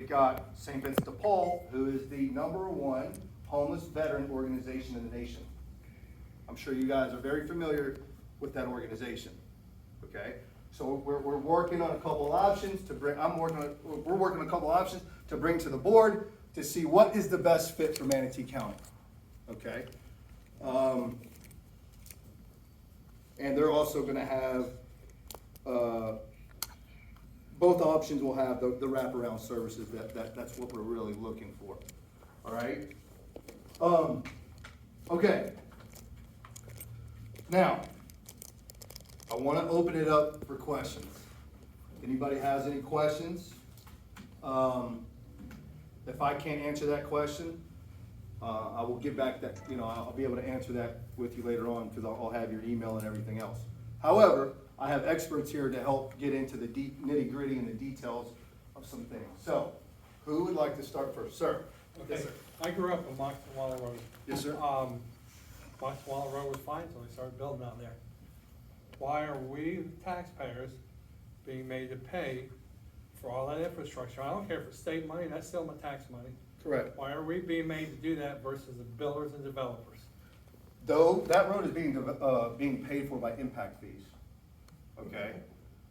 got St. Vincent de Paul, who is the #1 homeless veteran organization in the nation. I'm sure you guys are very familiar with that organization, okay? So we're working on a couple of options to bring, we're working on a couple of options to bring to the board to see what is the best fit for Manatee County, okay? And they're also gonna have, both options will have the wraparound services that's what we're really looking for, all right? Okay. Now, I want to open it up for questions. Anybody has any questions? If I can't answer that question, I will get back that, I'll be able to answer that with you later on because I'll have your email and everything else. However, I have experts here to help get into the deep nitty gritty and the details of some things. So, who would like to start first? Sir? Okay, Yes, sir. I grew up on Moxawalla Road. Yes, sir. Moxawalla Road was fine until they started building out there. Why are we taxpayers being made to pay for all that infrastructure? I don't care if it's state money, that's still my tax money. Correct. Why are we being made to do that versus the builders and developers? Though, that road is being paid for by impact fees, okay?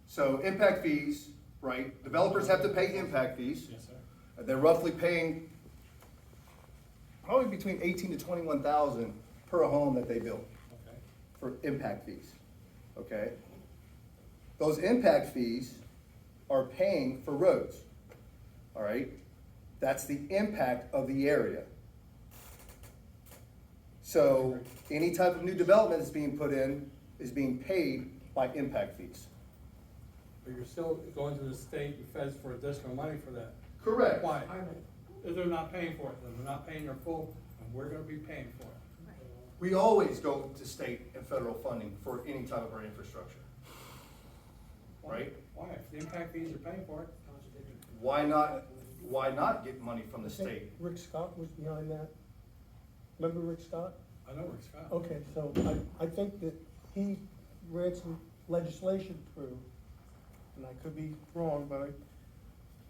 So impact fees, right, developers have to pay impact fees. Yes, sir. They're roughly paying probably between 18 to 21,000 per home that they build Okay. for impact fees, okay? Those impact fees are paying for roads, all right? That's the impact of the area. So any type of new development that's being put in is being paid by impact fees. But you're still going to the state and feds for additional money for that. Correct. Why? If they're not paying for it, then they're not paying their full, and we're gonna be paying for it. We always go to state and federal funding for any type of our infrastructure. Right? Why? If the impact fees are paying for it. Why not get money from the I think state? Rick Scott was behind that. Remember Rick Scott? I know Rick Scott. Okay, so I think that he ran some legislation through, and I could be wrong, but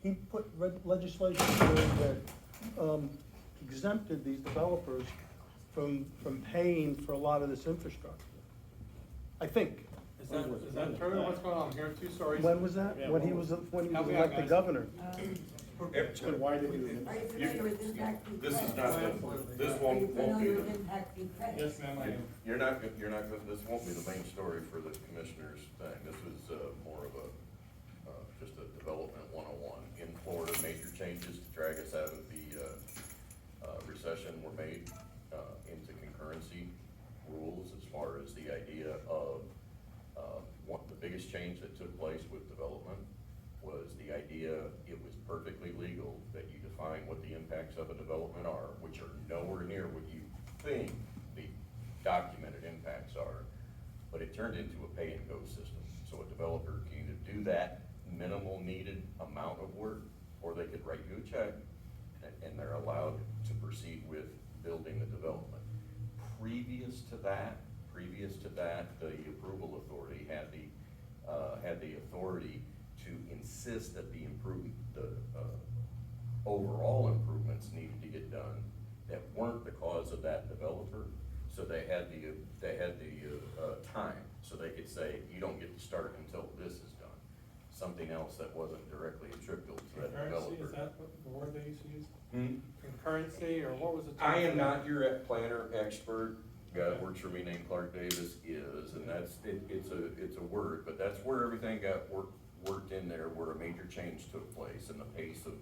he put legislation through that exempted these developers from paying for a lot of this infrastructure. I think. Is that true? What's going on? Here, two stories. When was that? Yeah, When he was Help me out, elected guys. governor? And why did you? Are you familiar with impact fee This is credits? not this Are you won't be familiar with the, impact fee credits? Yes, ma'am, I am. you're not, this won't be the main story for the commissioners thing. This was, more of a, just a development 101. In Florida, major changes to drag us out of the, recession were made, into concurrency rules as far as the idea of, the biggest change that took place with development was the idea it was perfectly legal that you define what the impacts of a development are, which are nowhere near what you think the documented impacts are, but it turned into a pay-and-go system. So a developer can either do that minimal needed amount of work, or they could write you a check, and they're allowed to proceed with building the development. Previous to that, the approval authority had the authority to insist that the overall improvements needed to get done that weren't the cause of that developer. So they had the time, so they could say, you don't get to start until this is done. Something else that wasn't directly attributable to that developer. Concurrency, is that what the word they used to use? Hmm? Concurrency, or what was the term? I am for not that? your planner expert. Guy that works for me named Clark Davis is, and it's a word, but that's where everything got worked in there, where a major change took place and the pace of,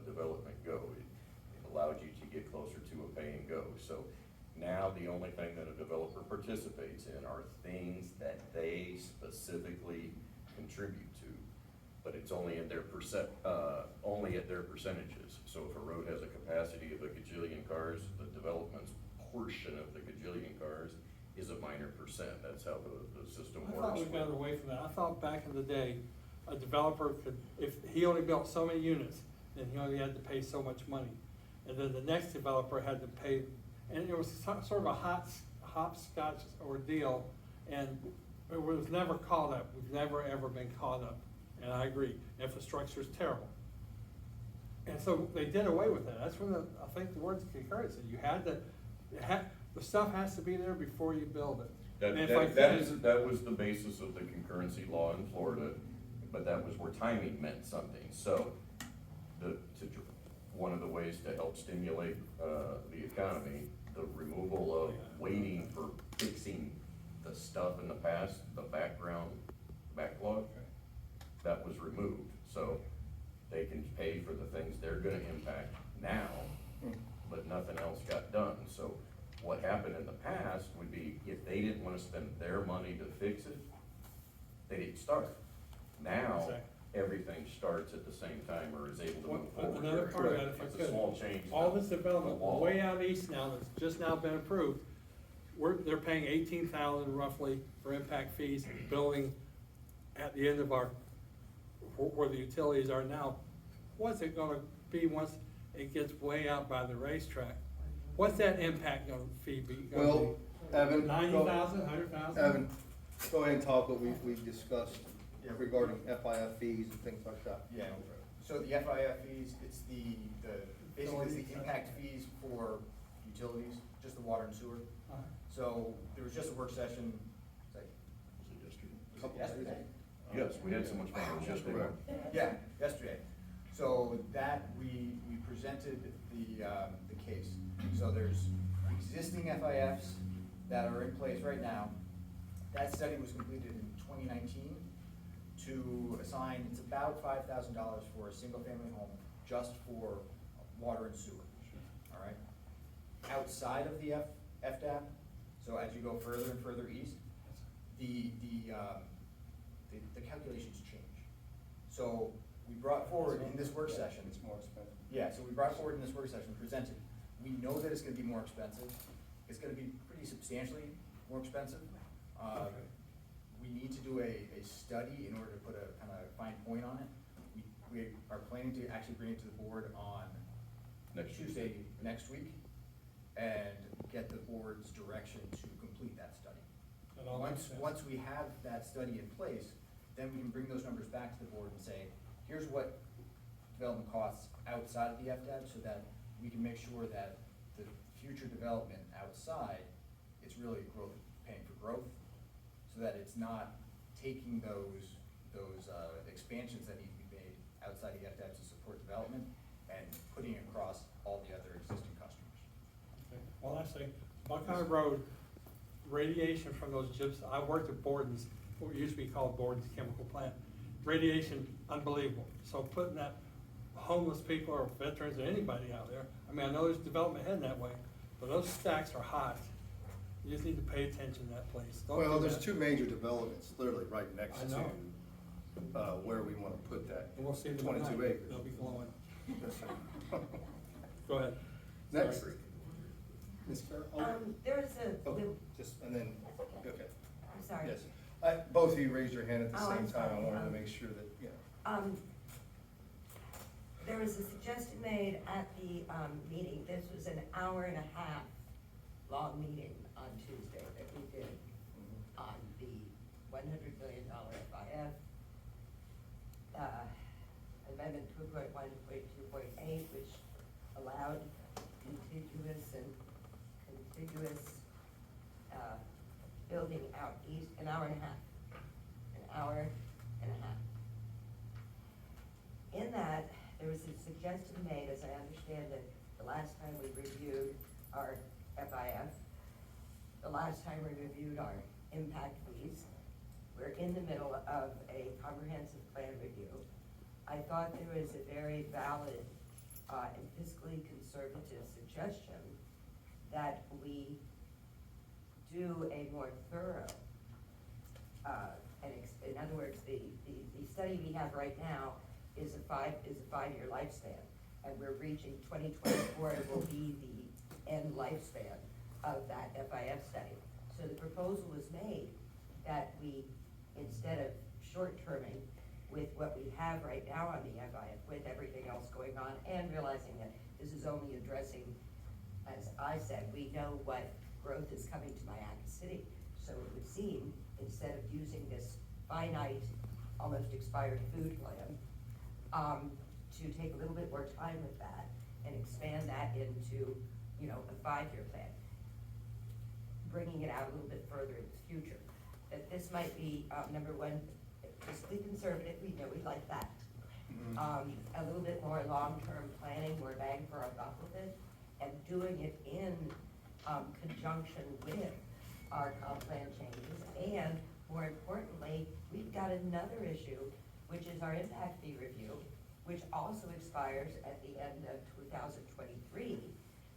development go. It allowed you to get closer to a pay and go. So now the only thing that a developer participates in are things that they specifically contribute to, but it's only at their only at their percentages. So if a road has a capacity of a gajillion cars, the development's portion of the gajillion cars is a minor percent. That's how the system I works. thought we got away from that. I thought back in the day, a developer could, if he only built so many units, then he only had to pay so much money. And then the next developer had to pay, and it was sort of a hopscotch ordeal, and it was never caught up. We've never ever been caught up. And I agree, infrastructure is terrible. And so they did away with that. That's when I think the words concurrence, and you had to, the stuff has to be there before you build it. And if I finish- That was the basis of the concurrency law in Florida, but that was where timing meant something. So, one of the ways to help stimulate, the economy, the removal of waiting for fixing the stuff in the past, the backlog, that was removed. So, they can pay for the things they're gonna impact now, but nothing else got done. So what happened in the past would be, if they didn't wanna spend their money to fix it, they didn't start. Now, Exactly. everything starts at the same time or is able to move forward. Another part of that, if I It's could. a small change. All this development, The law. way out east now, that's just now been approved, they're paying 18,000 roughly for impact fees, building at the end of where the utilities are now. What's it gonna be once it gets way out by the racetrack? What's that impact fee be? Well, Evan. 90,000, 100,000? Evan, go ahead and talk what we discussed regarding FIF fees and things like that. Yeah, so the FIF fees, it's basically it's the impact fees for utilities, just the water and sewer. Uh-huh. So there was just a work session, like, Couple days yesterday? Yes, we had so much fun with yesterday. Yeah, yesterday. So that, we presented the case. So there's existing FIFs that are in place right now. That study was completed in 2019 to assign, it's about $5,000 for a single-family home, just for water and sewer, all right? Outside of the FDAP, so as you go further and further east, the calculations change. So we brought forward in this work session. It's more expensive. Yeah, so we brought forward in this work session, presented, we know that it's gonna be more expensive, it's gonna be pretty substantially more expensive. Okay. We need to do a study in order to put a kind of fine point on it. We are planning to actually bring it to the board on Next Tuesday, next week, and get the board's direction to complete that study. That all makes sense. Once we have that study in place, then we can bring those numbers back to the board and say, here's what development costs outside of the FDAP, so that we can make sure that the future development outside, it's really growth, paying for growth, so that it's not taking those expansions that need to be made outside the FDAP to support development and putting it across all the other existing customers. Okay. Well, I say, Buckeye Road, radiation from those gyps, I worked at Borden's, what used to be called Borden's Chemical Plant. Radiation, unbelievable. So putting that homeless people or veterans or anybody out there, I mean, I know there's development heading that way, but those stacks are hot. You just need to pay attention to that place. Don't Well, do there's that. two major developments literally right next I to, know. where we wanna put that. And we'll see them 22 tonight. acres. They'll be glowing. Yes, sir. Go ahead. Next, Sorry. Ms. Carroll? There's Oh, the, just, and then, okay, I'm sorry. yes. Both of you raised your hand at the Oh, same I'm time, I sorry. wanted to make sure that, you know. There was a suggestion made at the, meeting, this was an hour and a half long meeting on Tuesday that we did on the $100 million FIF, amendment 2.1.2.8, which allowed contiguous building out east, an hour and a half. In that, there was a suggestion made, as I understand it, the last time we reviewed our FIF, the last time we reviewed our impact fees. We're in the middle of a comprehensive plan review. I thought there was a very valid and fiscally conservative suggestion that we do a more thorough, in other words, the study we have right now is a five-year lifespan, and we're reaching 2024, it will be the end lifespan of that FIF study. So the proposal was made that we, instead of short-terming with what we have right now on the FIF, with everything else going on, and realizing that this is only addressing, as I said, we know what growth is coming to Mayaca City. So it would seem, instead of using this finite, almost expired food plan, to take a little bit more time with that and expand that into, you know, a 5-year plan, bringing it out a little bit further in the future. That this might be, number one, fiscally conservative, we know we like that. A little bit more long-term planning, more bang for our buck with it, and doing it in conjunction with our comp plan changes. And more importantly, we've got another issue, which is our impact fee review, which also expires at the end of 2023.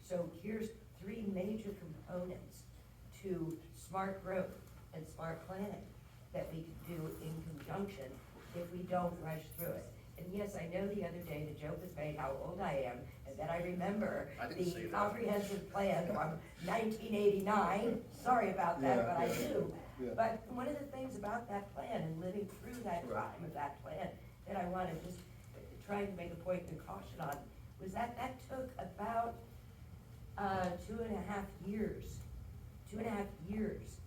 So here's 3 major components to smart growth and smart planning that we could do in conjunction if we don't rush through it. And yes, I know the other day the joke was made how old I am, and then I remember I didn't say the that. comprehensive plan from 1989. Sorry about that, Yeah, but I yeah, do. yeah. But one of the things about that plan and living through that Right. time of that plan that I want to just try to make a point and caution on was that that took about 2.5 years. 2.5 years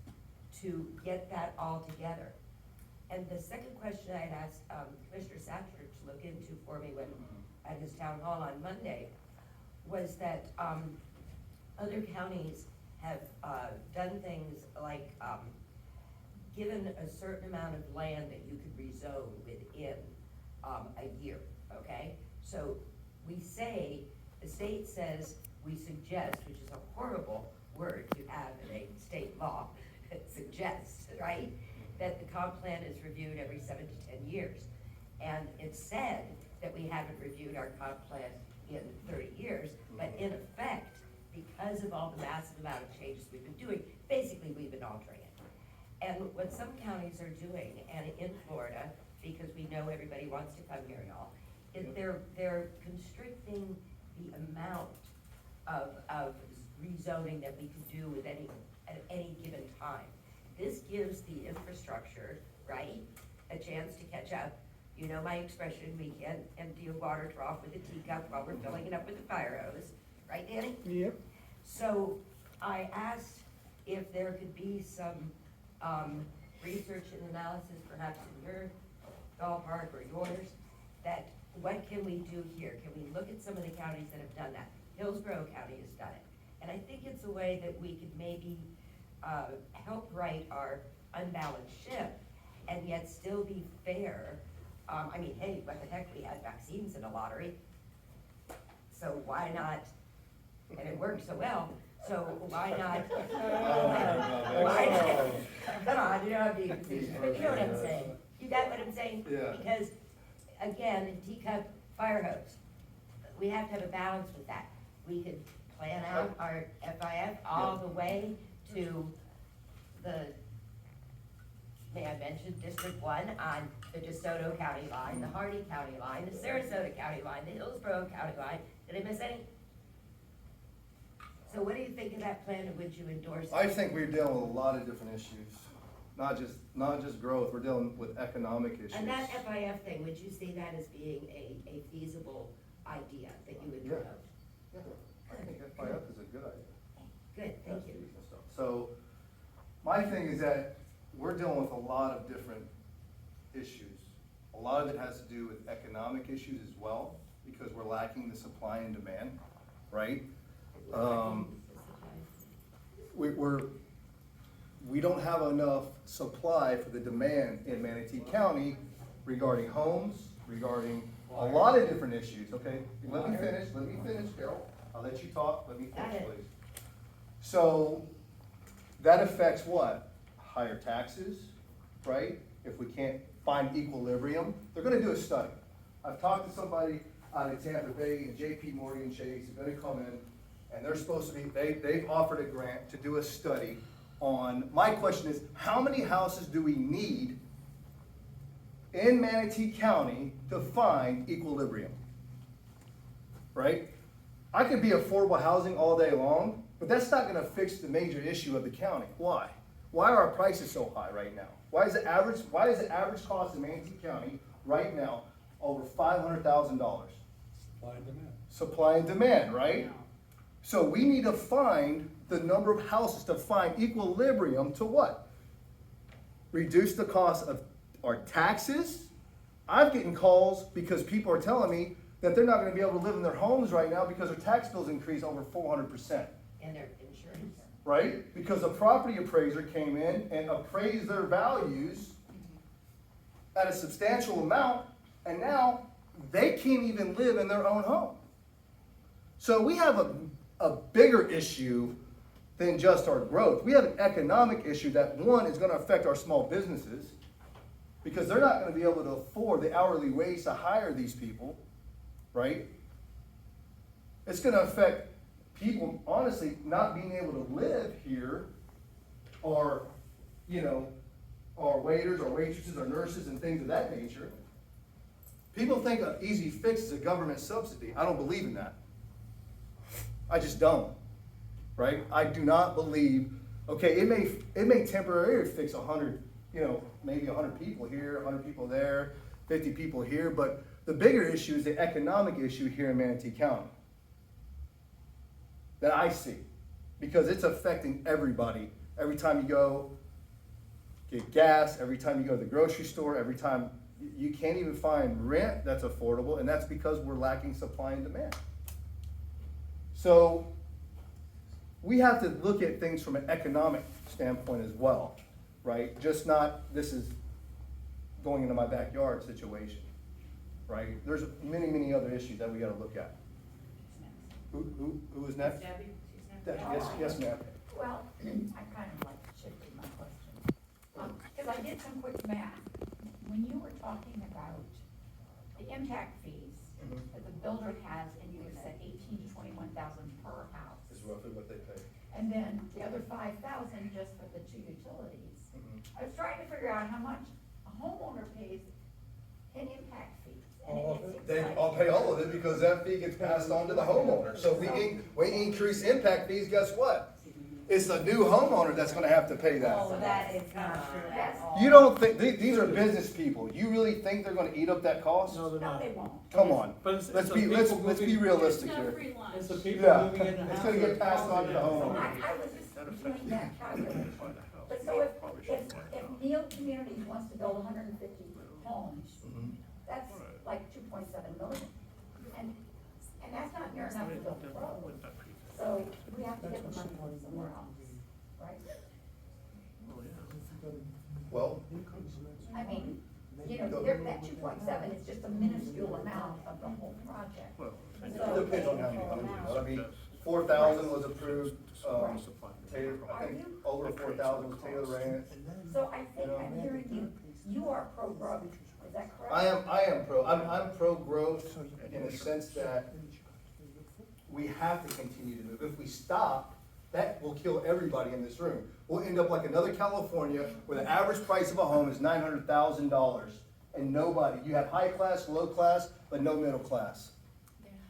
to get that all together. And the second question I had asked Commissioner Satcher to look into for me when at his town hall on Monday was that other counties have done things like given a certain amount of land that you could rezone within a year, okay? So we say, the state says, we suggest, which is a horrible word to have in a state law, suggests, right? That the comp plan is reviewed every 7 to 10 years. And it's said that we haven't reviewed our comp plan in 30 years, but in effect, because of all the massive amount of changes we've been doing, basically we've been altering it. And what some counties are doing, and in Florida, because we know everybody wants to come here and all, is they're constricting the amount of rezoning that we can do with at any given time. This gives the infrastructure, right, a chance to catch up. You know my expression, we can't empty a water trough with a teacup while we're filling it up with a fire hose, right, Danny? Yep. So I asked if there could be some research and analysis, perhaps in your ballpark or yours, that what can we do here? Can we look at some of the counties that have done that? Hillsborough County has done it. And I think it's a way that we could maybe help right our unbalanced ship and yet still be fair. I mean, hey, what the heck, we had vaccines in a lottery. So why not, and it worked so well, so why not? Why not? Come on, you don't have to be facetious, but you know what I'm saying. You got what I'm saying? Yeah. Because, again, teacup, fire hose, we have to have a balance with that. We could plan out our FIF all the way to the, may I mention, District 1 on the DeSoto County line, the Hardy County line, the Sarasota County line, the Hillsborough County line. Did I miss any? So what do you think of that plan, and would you endorse it? I think we're dealing with a lot of different issues, not just growth, we're dealing with economic issues. And that FIF thing, would you see that as being a feasible idea that you would Yeah. promote? Yeah, I think FIF is a good idea. Good, thank you. So, my thing is that we're dealing with a lot of different issues. A lot of it has to do with economic issues as well, because we're lacking the supply and demand, right? We don't have enough supply for the demand in Manatee County regarding homes, regarding a lot of different issues, okay? Let me finish, Carol. I'll let you talk, let me Got finish, it. please. So, that affects what? Higher taxes, right? If we can't find equilibrium, they're gonna do a study. I've talked to somebody out of Tampa Bay, and JP Morgan Chase is gonna come in, and they're supposed to be, they've offered a grant to do a study on, my question is, how many houses do we need in Manatee County to find equilibrium? Right? I could be affordable housing all day long, but that's not gonna fix the major issue of the county. Why? Why are our prices so high right now? Why is the average cost in Manatee County right now over $500,000? Supply and demand. Supply and demand, right? So we need to find the number of houses to find equilibrium to what? Reduce the cost of our taxes. I'm getting calls because people are telling me that they're not gonna be able to live in their homes right now because their tax bills increased over 400%. And their insurance. Right? Because a property appraiser came in and appraised their values at a substantial amount, and now they can't even live in their own home. So we have a bigger issue than just our growth. We have an economic issue that, one, is gonna affect our small businesses, because they're not gonna be able to afford the hourly wage to hire these people, right? It's gonna affect people, honestly, not being able to live here, or, you know, or waiters, or waitresses, or nurses, and things of that nature. People think an easy fix is a government subsidy. I don't believe in that. I just don't, right? I do not believe, okay, it may temporarily fix 100, you know, maybe 100 people here, 100 people there, 50 people here, but the bigger issue is the economic issue here in Manatee County that I see, because it's affecting everybody. Every time you go get gas, every time you go to the grocery store, every time, you can't even find rent that's affordable, and that's because we're lacking supply and demand. So we have to look at things from an economic standpoint as well, right? Just not, this is going into my backyard situation, right? There's many, many other issues that we gotta look at. Who is next? Debbie, Yes, ma'am. Well, I kind of like shifted my question, because I did some quick math. When you were talking about the impact fees that the builder has, and you said 18 to 21,000 per house. Is roughly what they pay. And then the other 5,000 just for the 2 utilities. I was trying to figure out how much a homeowner pays in impact fees. And it seems They like- all pay all of it, because that fee gets passed on to the homeowner. So if we increase impact fees, guess what? It's the new homeowner that's gonna have to pay that. So that is not true at all. You don't think, these are business people, you really think they're gonna eat up that cost? No, they're No, not. they won't. Come on, But it's let's the be people moving- realistic No here. free lunch. It's the people Yeah, moving in the house. it's gonna get passed on to the I homeowner. was just doing that calculation. But so if Neil Communities wants to build 150 homes, Mhm. that's like 2.7 million. And that's not near enough to build a road. So we have to get the money from somewhere else, right? Well, I mean, that 2.7 is just a minuscule amount of the whole project. it depends on how many homes. I mean, 4,000 was approved, Taylor, I think over 4,000 was Taylor Ranch. So I think I'm hearing you are pro-growth, is that correct? I'm pro-growth in the sense that we have to continue to move. If we stop, that will kill everybody in this room. We'll end up like another California, where the average price of a home is $900,000, and nobody, you have high class, low class, but no middle class.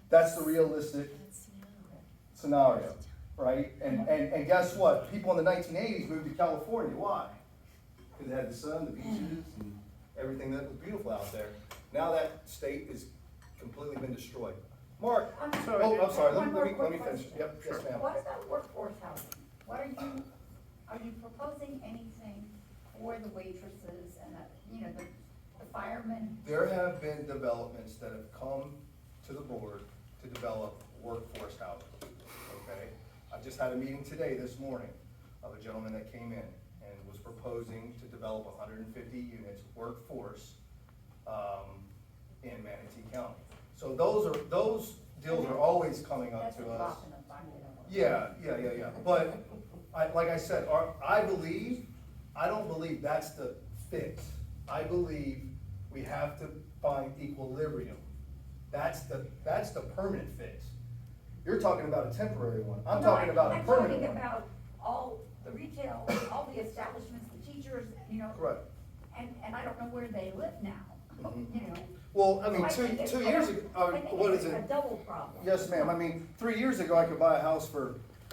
That's the realistic scenario, right? And guess what? People in the 1980s moved to California. Why? Because it had the sun, the beaches, and everything that was beautiful out there. Now that state is completely been destroyed. Mark, I'm I'm sorry. sorry, One more let me quick finish. question. Yep, yes, ma'am. What about workforce housing? Are you proposing anything for the waitresses and the firemen? There have been developments that have come to the board to develop workforce housing, okay? I just had a meeting today, this morning, of a gentleman that came in and was proposing to develop 150 units workforce, in Manatee County. So those deals are always coming up That's a to us. drop in the bucket. Yeah, but, like I said, I don't believe that's the fix. I believe we have to find equilibrium. That's the permanent fix. You're talking about a temporary one, I'm talking about a permanent I'm talking one. about all the retail, all the establishments, the teachers, Correct. and I don't know where they live now, Mhm. Well, I mean, So think two it's- years ago, I think what it's is a it? double problem. Yes, ma'am, I mean, 3 years ago, I could buy a house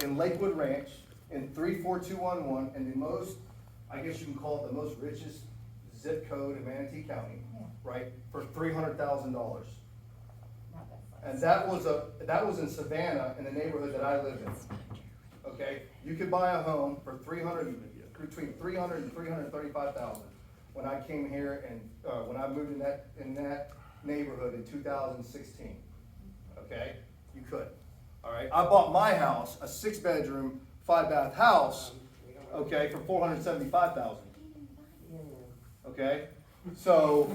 in Lakewood Ranch, in 34211, and the most, I guess you can call it the most richest zip code in Manatee County, Yeah. right, for $300,000. Not that far. And that was in Savannah, in the neighborhood that I live in. Okay, you could buy a home for between 300 and 335,000. When I came here and, when I moved in that neighborhood in 2016. okay? You could, all right? I bought my house, a 6-bedroom, 5-bath house, okay, for $475,000. Okay? So,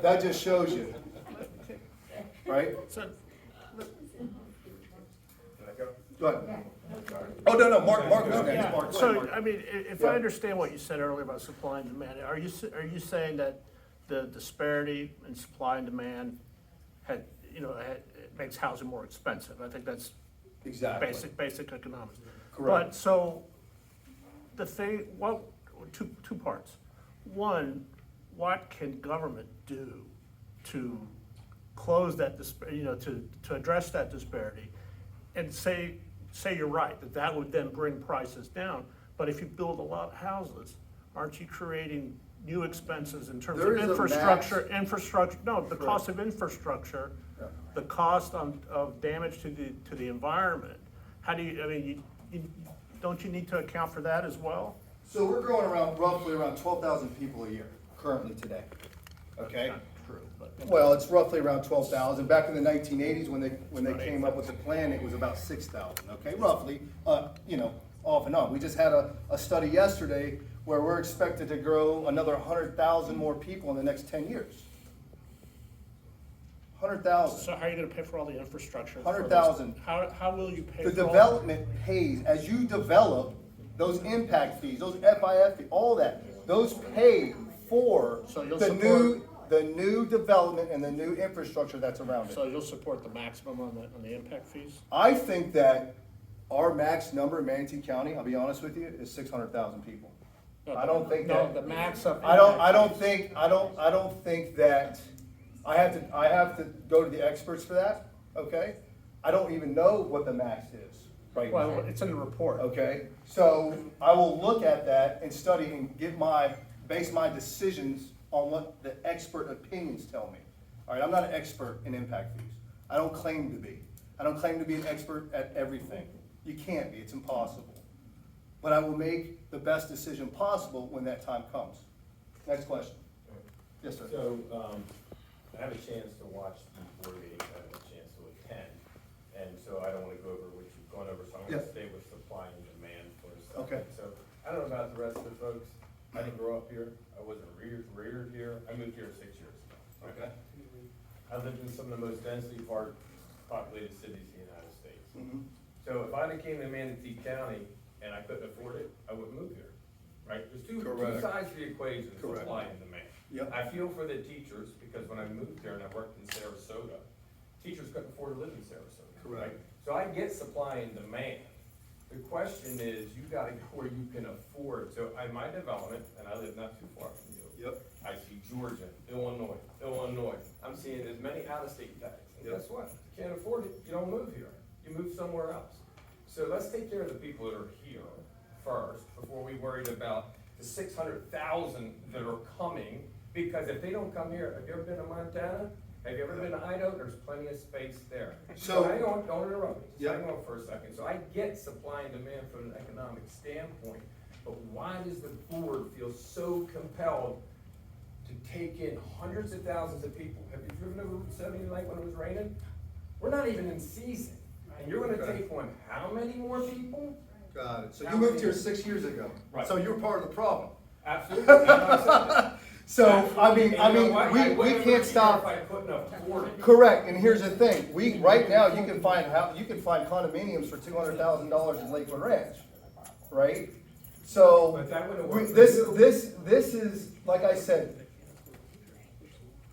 that just shows you, right? So, Go ahead. Oh, no, Mark was next. yeah, Mark, go ahead, so, Mark. I mean, if Yeah. I understand what you said earlier about supply and demand, are you saying that the disparity in supply and demand it makes housing more expensive? I think that's Exactly. basic economics. Correct. But, so, the thing, two parts. One, what can government do to close that to address that disparity? And say you're right, that would then bring prices down, but if you build a lot of houses, aren't you creating new expenses in terms There of is a infrastructure, Correct. the cost of infrastructure, Yeah. the cost of damage to the environment? How do you, don't you need to account for that as well? So we're growing roughly around 12,000 people a year, currently today, okay? Not true, but. Well, it's roughly around 12,000. Back in the 1980s, when they came up with the plan, it was about 6,000, okay, roughly, off and on. We just had a study yesterday where we're expected to grow another 100,000 more people in the next 10 years. 100,000. So how are you gonna pay for all the infrastructure? 100,000. How will you pay? The for all- development pays, as you develop, those impact fees, those FIF, all that, those pay for So you'll the support- new development and the new infrastructure that's around it. So you'll support the maximum on the impact fees? I think that our max number in Manatee County, I'll be honest with you, is 600,000 people. I don't think No, that- the max of. I don't think that, I have to go to the experts for that, okay? I don't even know what the max is right now. Well, it's in the report. Okay, so I will look at that and study and base my decisions on what the expert opinions tell me. All right, I'm not an expert in impact fees. I don't claim to be. I don't claim to be an expert at everything. You can't be, it's impossible. But I will make the best decision possible when that time comes. Next question. Yes, sir. So, I have a chance to watch the board meeting, I have a chance to attend, and so I don't wanna go over what you've gone over, so I'm gonna Yeah. stay with supply and demand for a second. Okay. So, I don't know about the rest of the folks, I didn't grow up here, I wasn't reared here, I moved here 6 years ago. Okay. I lived in some of the most densely populated cities in the United States. Mhm. So if I'd have came to Manatee County and I couldn't afford it, I wouldn't move here, right? There's two Correct. sides to the equation, Correct. supply and demand. Yep. I feel for the teachers, because when I moved here and I worked in Sarasota, teachers couldn't afford to live in Sarasota. Correct. right? So I get supply and demand. The question is, you gotta go where you can afford. So in my development, and I live not too far from you. Yep. I see Georgia, Illinois. I'm seeing as many out-of-state tags. And Yep. guess what? You can't afford it, you don't move here. You move somewhere else. So let's take care of the people that are here first, before we worried about the 600,000 that are coming. Because if they don't come here, have you ever been to Montana? Have you ever been to Idaho? There's plenty of space there. So- hang on, don't interrupt me. Just Yep. hang on for a second. So I get supply and demand from an economic standpoint, but why does the board feel so compelled to take in hundreds of thousands of people? Have you driven over Route 70 tonight when it was raining? We're not even in season, and you're gonna take on how many more people? Got it. So you moved here 6 years ago. Right. So you were part of the problem. Absolutely. That's what I said. So, Absolutely. And you know what? I we wouldn't can't agree stop. If I couldn't afford it. Correct, and here's the thing, right now, you can find condominiums for $200,000 in Lakeland Ranch, right? So, But that wouldn't work for this you. is, like I said,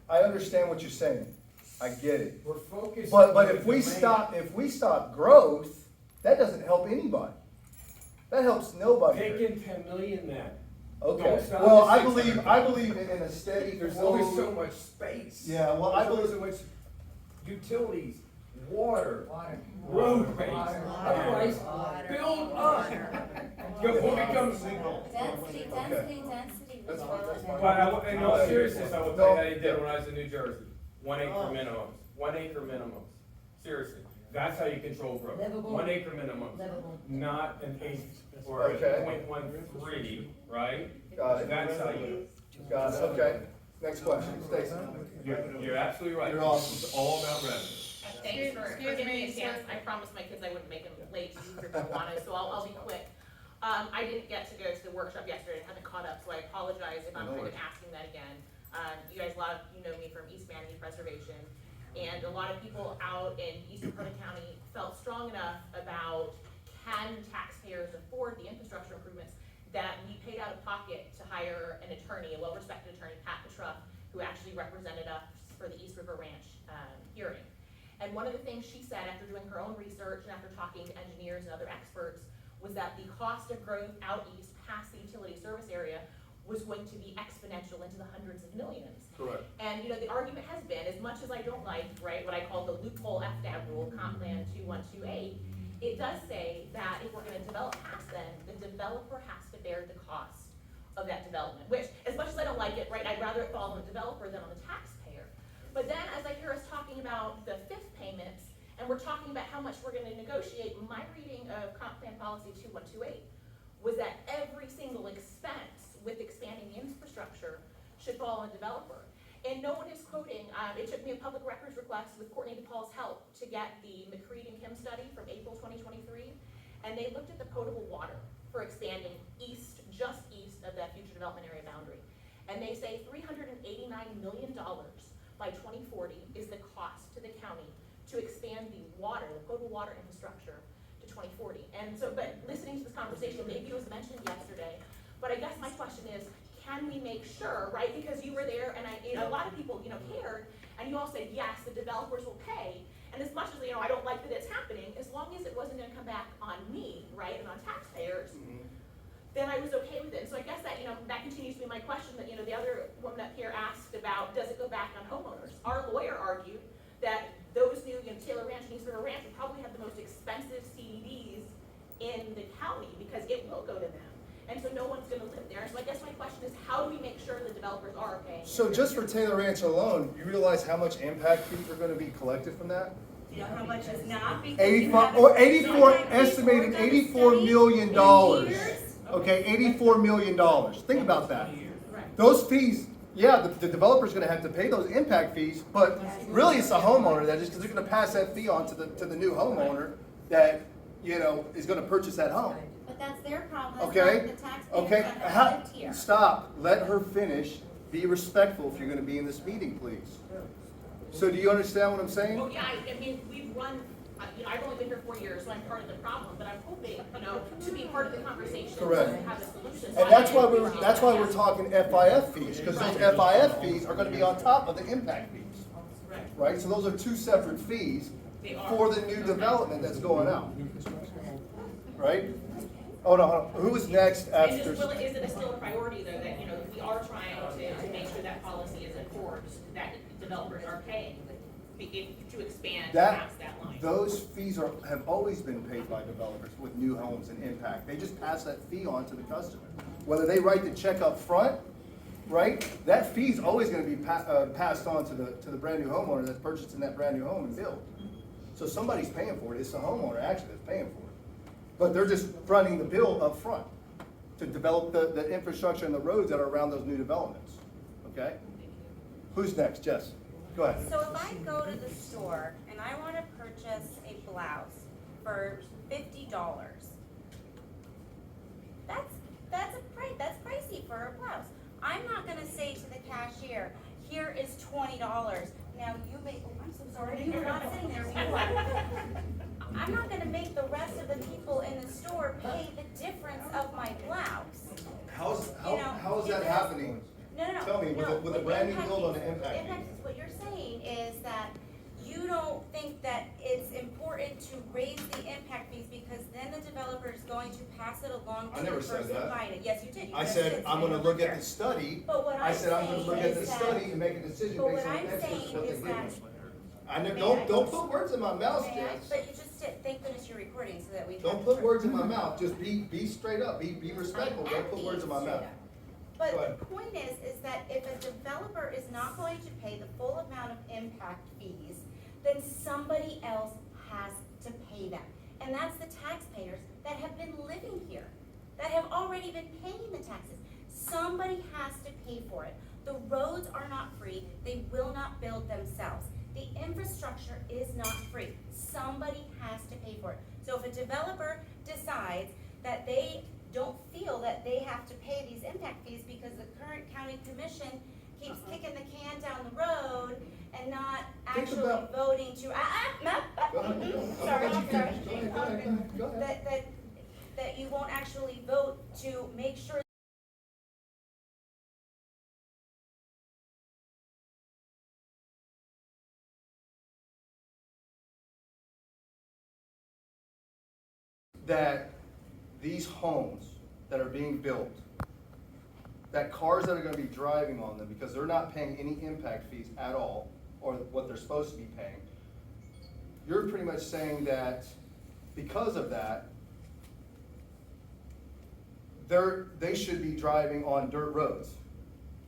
I understand what you're saying, I get it. We're focused. But on if we demand. stop growth, that doesn't help anybody. That helps nobody. Take in 10 million then. Okay, Don't stop well, at I 600. believe in a steady There's only so flow. much space. Yeah, well, I There's only believe, so much utilities, water, Water. roadways. Water. Otherwise, Water. build up. Before it becomes. Density, That's fine, was that's fine. But in all seriousness, I will tell you how you did No. it when I was in New Jersey. 1 acre minimums, 1 acre minimums. Seriously, that's how you control growth. Livable. 1 acre minimums, Livable. not an eighth or a Okay. 0.13, right? Got it. That's how you. Got it, okay. Next question, Stacy. You're absolutely right. You're awesome. It's all about revenue. Thanks for Excuse giving me a me, chance. sir. I promised my kids I wouldn't make them late for marijuana, so I'll be quick. I didn't get to go to the workshop yesterday, I haven't caught up, so I apologize if I'm No kind of worries. asking that again. You guys, a lot of you know me from East Manatee Preservation, and a lot of people out in Eastern Dakota County felt strong enough about can taxpayers afford the infrastructure improvements that we paid out of pocket to hire an attorney, a well-respected attorney, Pat Petruff, who actually represented us for the East River Ranch hearing. And one of the things she said after doing her own research and after talking to engineers and other experts was that the cost of growth out east past the utility service area was going to be exponential into the hundreds of millions. Correct. And, you know, the argument has been, as much as I don't like, right, what I call the loophole FDAB rule, Comp Plan 2128, it does say that if we're gonna develop past then, the developer has to bear the cost of that development, which, as much as I don't like it, right, I'd rather it fall on the developer than on the taxpayer. But then, as I hear us talking about the fifth payments, and we're talking about how much we're gonna negotiate, my reading of Comp Plan Policy 2128 was that every single expense with expanding the infrastructure should fall on the developer. And no one is quoting, it took me a public records request with Courtney DePaul's help to get the McCreed and Kim study from April 2023, and they looked at the potable water for expanding east, just east of that future development area boundary. And they say $389 million by 2040 is the cost to the county to expand the water, the potable water infrastructure to 2040. And so, but listening to this conversation, maybe it was mentioned yesterday, but I guess my question is, can we make sure, right, because you were there and a lot of people, you know, cared, and you all said, yes, the developers will pay, and as much as, you know, I don't like that it's happening, as long as it wasn't gonna come back on me, right, and on taxpayers, then I was okay with it. So I guess that, you know, that continues to be my question that, you know, the other woman up here asked about, does it go back on homeowners? Our lawyer argued that those new, you know, Taylor Ranch and East River Ranch would probably have the most expensive CDDs in the county because it will go to them. And so no one's gonna live there. So I guess my question is, how do we make sure the developers are paying? So just for Taylor Ranch alone, you realize how much impact fees are gonna be collected from that? Do you know how much is not? Because you 85, haven't- or 84, you haven't estimated done a $84 study million. in years? Okay, $84 million. Think about that. Right. Those fees, yeah, the developer's gonna have to pay those impact fees, but really it's the homeowner that is, because they're gonna pass that fee on to the new homeowner that, you know, is gonna purchase that home. But that's their problem, that's Okay? not the taxpayers Okay, that have lived here. stop, let her finish. Be respectful if you're gonna be in this meeting, please. So do you understand what I'm saying? Well, yeah, I mean, we've run, you know, I've only been here 4 years, so I'm part of the problem, but I'm hoping, you know, to be part of the conversation. Correct. To have a solution. So And that's I why appreciate that's why we're that. talking FIF fees, because those FIF fees are gonna be on top of the impact fees, Right. right? So those are two separate fees They are. for the new development that's going out, right? Oh, no, hold on. Who is next And after? is it still a priority though, that, you know, we are trying to make sure that policy is enforced, that developers are paying to expand past that line? Those fees have always been paid by developers with new homes and impact. They just pass that fee on to the customer. Whether they write the check up front, right? That fee's always gonna be passed on to the brand new homeowner that's purchasing that brand new home and built. So somebody's paying for it. It's the homeowner actually that's paying for it. But they're just fronting the bill up front to develop the infrastructure and the roads that are around those new developments, okay? Who's next? Jess, go ahead. So if I go to the store and I wanna purchase a blouse for $50, that's pricey for a blouse. I'm not gonna say to the cashier, here is $20. Now you may, oh, I'm so sorry, you were not sitting there before. I'm not gonna make the rest of the people in the store pay the difference of my blouse. How is that because- happening? No. Tell me, with no, a brand new impact build on fees. the impact Impact fees. fees, what you're saying is that you don't think that it's important to raise the impact fees because then the developer is going to pass it along I to the never said person that. buying it. Yes, you did. You I just said, did I'm say gonna it look over at there. the study. But what I I'm said, I'm gonna saying look at is the that- study and make a decision But based what on I'm experts, saying what they is do. that- I know, May I? don't put words in my mouth, May I? Jess. But you just did, thank goodness you're recording so that we. Don't have put the- words in my mouth, just be straight up, be respectful, don't put words in my mouth. But Go the ahead. point is that if a developer is not going to pay the full amount of impact fees, then somebody else has to pay them. And that's the taxpayers that have been living here, that have already been paying the taxes. Somebody has to pay for it. The roads are not free, they will not build themselves. The infrastructure is not free. Somebody has to pay for it. So if a developer decides that they don't feel that they have to pay these impact fees because the current county commission keeps kicking the can down the road and not Think actually about- voting to, sorry, Go ahead. that you won't actually vote to make sure that these homes that are being built, that cars that are gonna be driving on them, because they're not paying any impact fees at all, or what they're supposed to be paying, you're pretty much saying that because of that, they should be driving on dirt roads.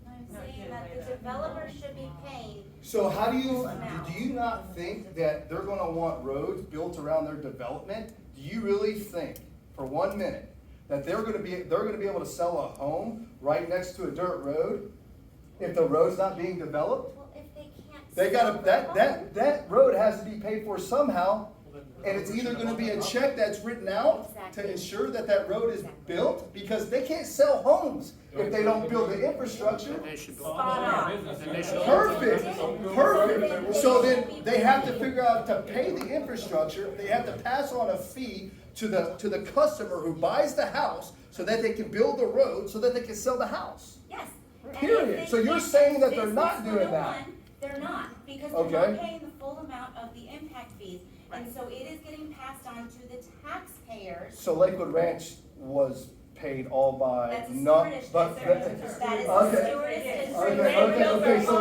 I'm saying that the developer should be paying. So how do Amount. you not think that they're gonna want roads built around their development? Do you really think, for 1 minute, that they're gonna be able to sell a home right next to a dirt road if the road's not being developed? Well, if they can't. They sell gotta, the home, that road has to be paid for somehow, and it's either gonna be a check that's written out to Exactly. ensure that that road is built, because they can't sell homes if they don't build the infrastructure. Spot on. Perfect. So then they have to figure out to pay the infrastructure, they have to pass on a fee to the customer who buys the house so that they can build the road, so that they can sell the house. Yes. And if Period. they So you're can't saying that get they're not business doing 101, that? They're not, because they're Okay. not paying the full amount of the impact fees. And so it is getting passed on to the taxpayers. So Lakewood Ranch was paid all by That's a not, stewardess but. district. That is a Okay. stewardess district. Okay, so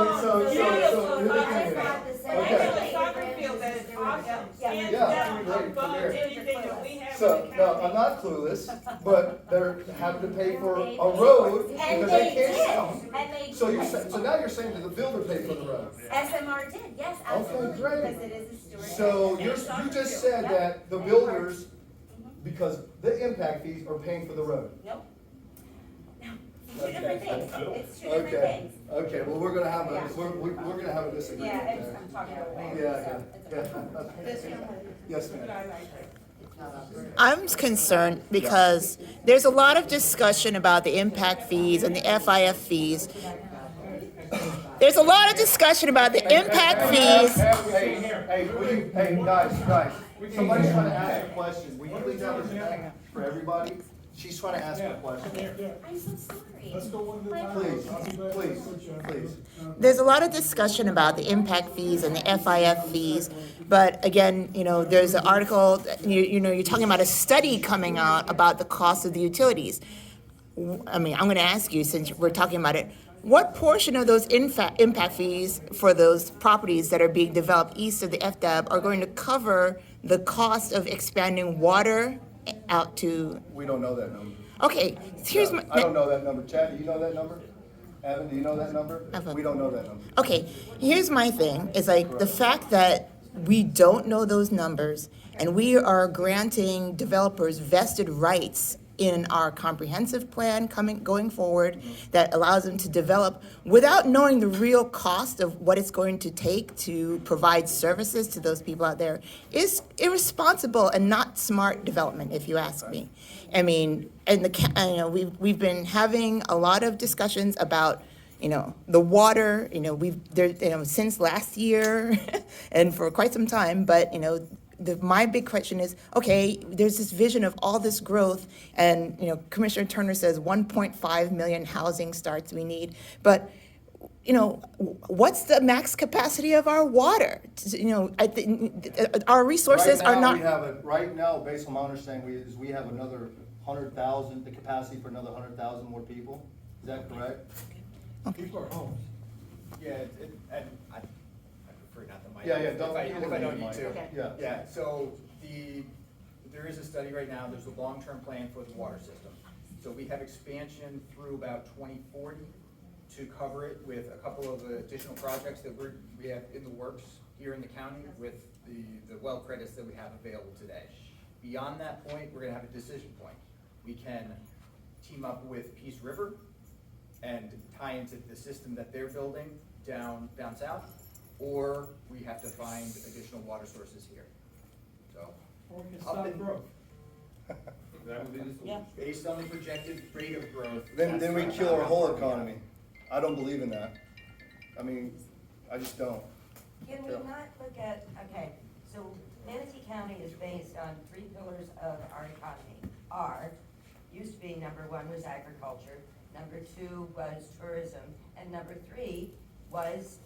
Okay. Soccer field that is awesome, hands Yeah, down, great, above great. anything that we have in So, the no, county. I'm not clueless, but they're having to pay for a road And because they they can't did, sell. and they So did. you're saying, so now you're saying that the builder paid for the road? SMR did, yes, absolutely, great. because it is a stewardess. So and you soccer just field, said yep. that the And builders, parks. because the impact fees are paying for the road? Nope. No, it's two different things, it's two different Okay, things. okay, well, we're gonna have Yeah. we're gonna have a disagreement Yeah, it's, there. I'm talking about land, Yeah, so yeah, it's okay. yeah. Yes, ma'am. I'm concerned because there's a lot of discussion about the impact fees and the FIF fees. There's a lot of discussion about the impact fees. Hey, will you, hey, guys, somebody's trying to ask a question, will you please have respect for everybody? She's trying to ask a question. I'm so sorry. Let's go one at a time. Please, I'll be back. please. There's a lot of discussion about the impact fees and the FIF fees. But again, there's an article, you're talking about a study coming out about the cost of the utilities. I mean, I'm gonna ask you, since we're talking about it, what portion of those impact fees for those properties that are being developed east of the FDAB are going to cover the cost of expanding water out to, We don't know that number. okay, here's my. I don't know that number. Chad, do you know that number? Evan, do you know that number? Evan. We don't know that number. Okay, here's my thing, is like the fact that we don't know those numbers and we are granting developers vested rights in our comprehensive plan going forward that allows them to develop without knowing the real cost of what it's going to take to provide services to those people out there is irresponsible and not smart development, if you ask me. I mean, and we've been having a lot of discussions about the water, since last year and for quite some time, but, my big question is, okay, there's this vision of all this growth and, Commissioner Turner says 1.5 million housing starts we need, but, what's the max capacity of our water? I think our resources are not. Right now, based on my understanding, we have another 100,000, the capacity for another 100,000 more people. Is that correct? People are homes. Yeah, and I prefer not the mic. Yeah, don't. If I don't need to. Okay. Yeah. Yeah, so there is a study right now, there's a long-term plan for the water system. So we have expansion through about 2040 to cover it with a couple of additional projects that we have in the works here in the county with the well credits that we have available today. Beyond that point, we're gonna have a decision point. We can team up with Peace River and tie into the system that they're building down south, or we have to find additional water sources here. So, Or we can Up stop in- growth. That would be the solution. Yeah. based on the projected rate of growth. Then that's we not kill our how whole far we are. economy. I don't believe in that. I mean, I just don't. Can we Yeah. not look at, okay, so Manatee County is based on three pillars of our economy. Used to be number one was agriculture, number two was tourism, and number three was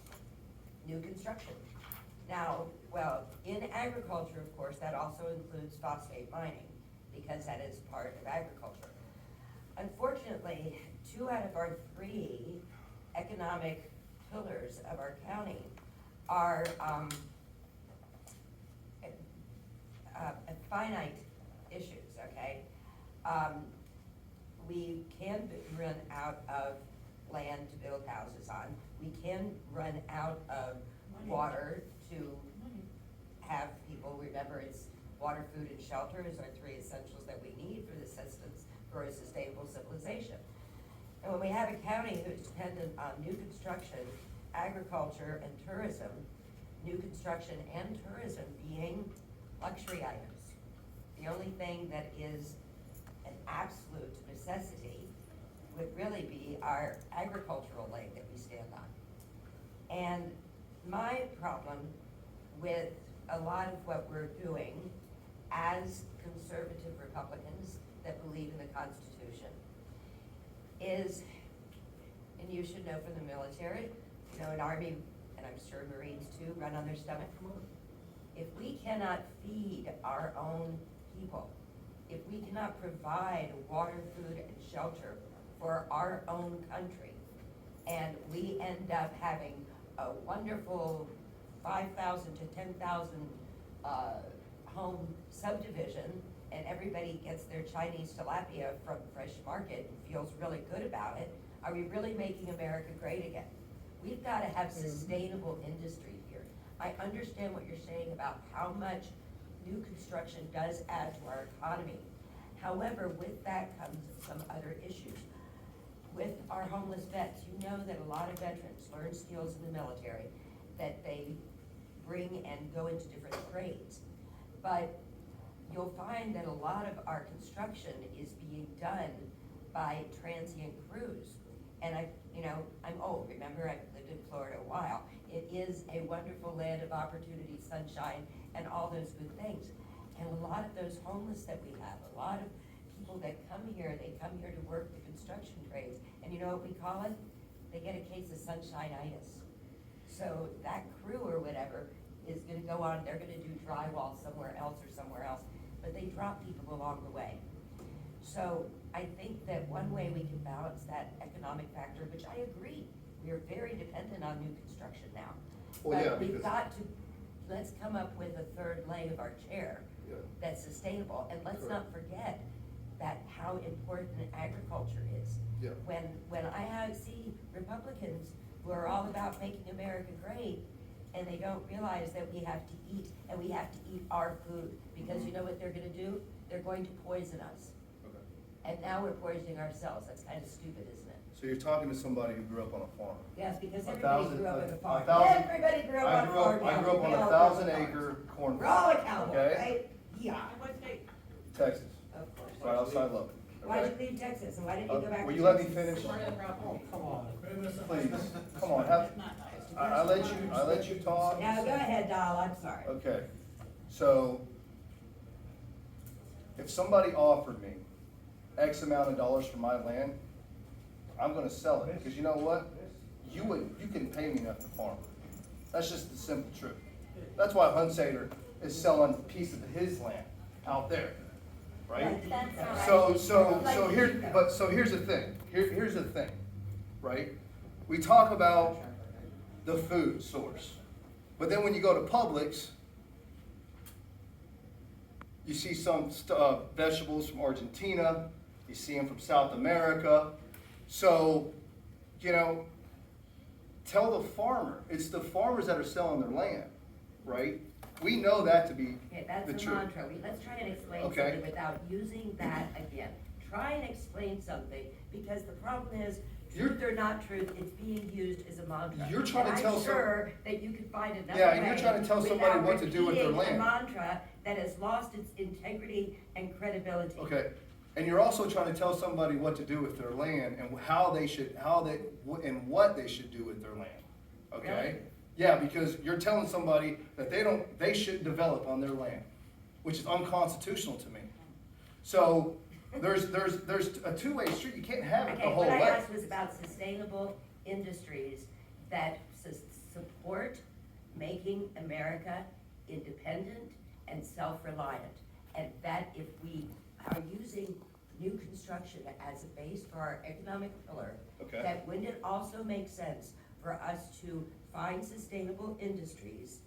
new construction. Now, well, in agriculture, of course, that also includes phosphate mining, because that is part of agriculture. Unfortunately, 2 out of our 3 economic pillars of our county are finite issues, okay? We can run out of land to build houses on. We can run out of water to have people, remember, it's water, food, and shelter is our 3 essentials that we need for the systems, for a sustainable civilization. And when we have a county who's dependent on new construction, agriculture, and tourism, new construction and tourism being luxury items, the only thing that is an absolute necessity would really be our agricultural land that we stand on. And my problem with a lot of what we're doing as conservative Republicans that believe in the Constitution is, and you should know from the military, you know, an Army, and I'm sure Marines too, run on their stomach. If we cannot feed our own people, if we cannot provide water, food, and shelter for our own country, and we end up having a wonderful 5,000 to 10,000 home subdivision, and everybody gets their Chinese tilapia from Fresh Market and feels really good about it, are we really making America great again? We've got to have sustainable industry here. I understand what you're saying about how much new construction does add to our economy. However, with that comes some other issues. With our homeless vets, you know that a lot of veterans learn skills in the military that they bring and go into different trades. But you'll find that a lot of our construction is being done by transient crews. And I'm old, remember, I've lived in Florida a while. It is a wonderful land of opportunity, sunshine, and all those good things. And a lot of those homeless that we have, a lot of people that come here, they come here to work the construction trades. And you know what we call it? They get a case of sunshine-itis. So that crew or whatever is gonna go on, they're gonna do drywall somewhere else, but they drop people along the way. So I think that one way we can balance that economic factor, which I agree, we are very dependent on new construction now. Well, yeah, But we've because- got to, let's come up with a third leg of our chair Yeah. that's sustainable, and let's Correct. not forget that how important agriculture is. Yeah. When I see Republicans who are all about making America great, and they don't realize that we have to eat, and we have to eat our food, because you know what they're gonna do? They're going to poison us. Okay. And now we're poisoning ourselves. That's kind of stupid, isn't it? So you're talking to somebody who grew up on a farm. Yes, because A everybody thousand- grew up on a a farm. thousand- Everybody grew up I on a grew up- farm. I grew up on We a all 1,000-acre corn We're all farm, accountable, okay? right? Yeah, What state? Texas, of course. right outside Lubbock. Why'd Okay? you leave Texas, and why didn't you go back to Will you let me Texas? finish? Part of the problem. Come on. Please, come on, I let you talk. Now, go ahead, Doll, I'm sorry. Okay, so if somebody offered me X amount of dollars for my land, I'm gonna sell it, because you know what? You can pay me enough to farm. That's just the simple truth. That's why Hunsader is selling a piece of his land out there, right? That's all right. So here's the thing, here's the thing, right? We talk about the food source, but then when you go to Publix, you see some vegetables from Argentina, you see them from South America. So, tell the farmer, it's the farmers that are selling their land, right? We know that to be Okay, the that's a truth. mantra. Let's try and explain Okay. something without using that again. Try and explain something, because the problem is, You're- truth or not truth, it's being used as a mantra. You're trying to And tell I'm some- sure that you could find another Yeah, and you're way trying to tell somebody without what to do with their repeating land. a mantra that has lost its integrity and credibility. Okay, and you're also trying to tell somebody what to do with their land and and what they should do with their land, okay? Really? Yeah, because you're telling somebody that they shouldn't develop on their land, which is unconstitutional to me. So, there's a two-way street, you can't have it the Okay, whole what I way. asked was about sustainable industries that support making America independent and self-reliant. And that if we are using new construction as a base for our economic pillar, Okay. that wouldn't it also make sense for us to find sustainable industries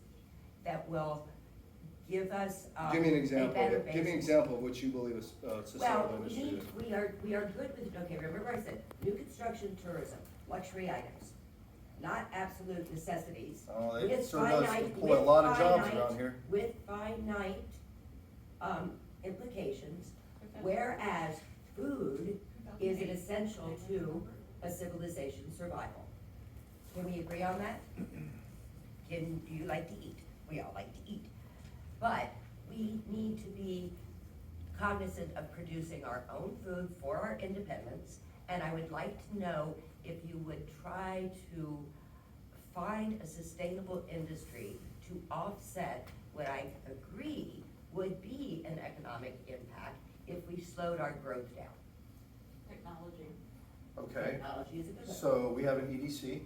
that will give us, Give me an a example, better give me an basis? example of what you believe is sustainable Well, industry is. we are good with, okay, remember I said, new construction, tourism, luxury items, not absolute necessities. Oh, it with sure does finite- employ a with lot of jobs finite- around here. With finite, implications, whereas food is an essential to a civilization's survival. Can we agree on that? Do you like to eat? We all like to eat. But we need to be cognizant of producing our own food for our independence. And I would like to know if you would try to find a sustainable industry to offset what I agree would be an economic impact if we slowed our growth down. Technology. Okay, Technology is a good one. so we have an EDC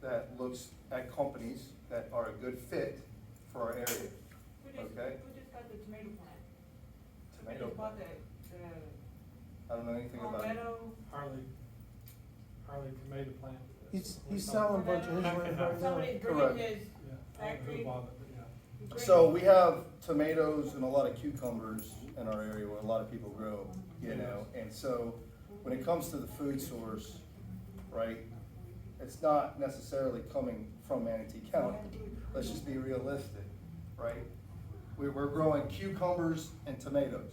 that looks at companies that are a good fit for our area. Okay. Who just got the tomato plant? Who Tomato, just bought the I don't know anything about it. Palmetto? Harley tomato plant. He's selling a bunch of his land right now. Somebody's Correct. bringing his Yeah, I don't know who factory. bought it, but yeah. he's bringing- So we have tomatoes and a lot of cucumbers in our area where a lot of people grow, you know, and so when it comes to the food source, right, it's not necessarily coming from Manatee County. Let's just be realistic, right? We're growing cucumbers and tomatoes.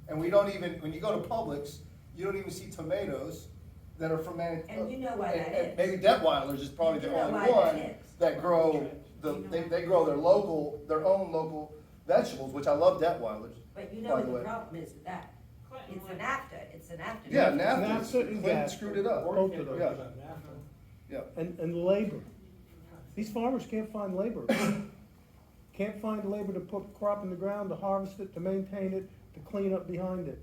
And we don't even, when you go to Publix, you don't even see tomatoes that are from Manatee. And you know why that and is. Maybe Detweiler's is probably You the know only why that one is. that grow, they grow their own local vegetables, which I love Detweiler's. But you know by what the the way. problem is with that? Clinton It's went- an NAFTA, it's an NAFTA. Yeah, NAFTA NAFTA, and Clinton gas. screwed it up. Both of those. Yeah. Yeah. And labor. These farmers can't find labor. Can't find labor to put crop in the ground, to harvest it, to maintain it, to clean up behind it.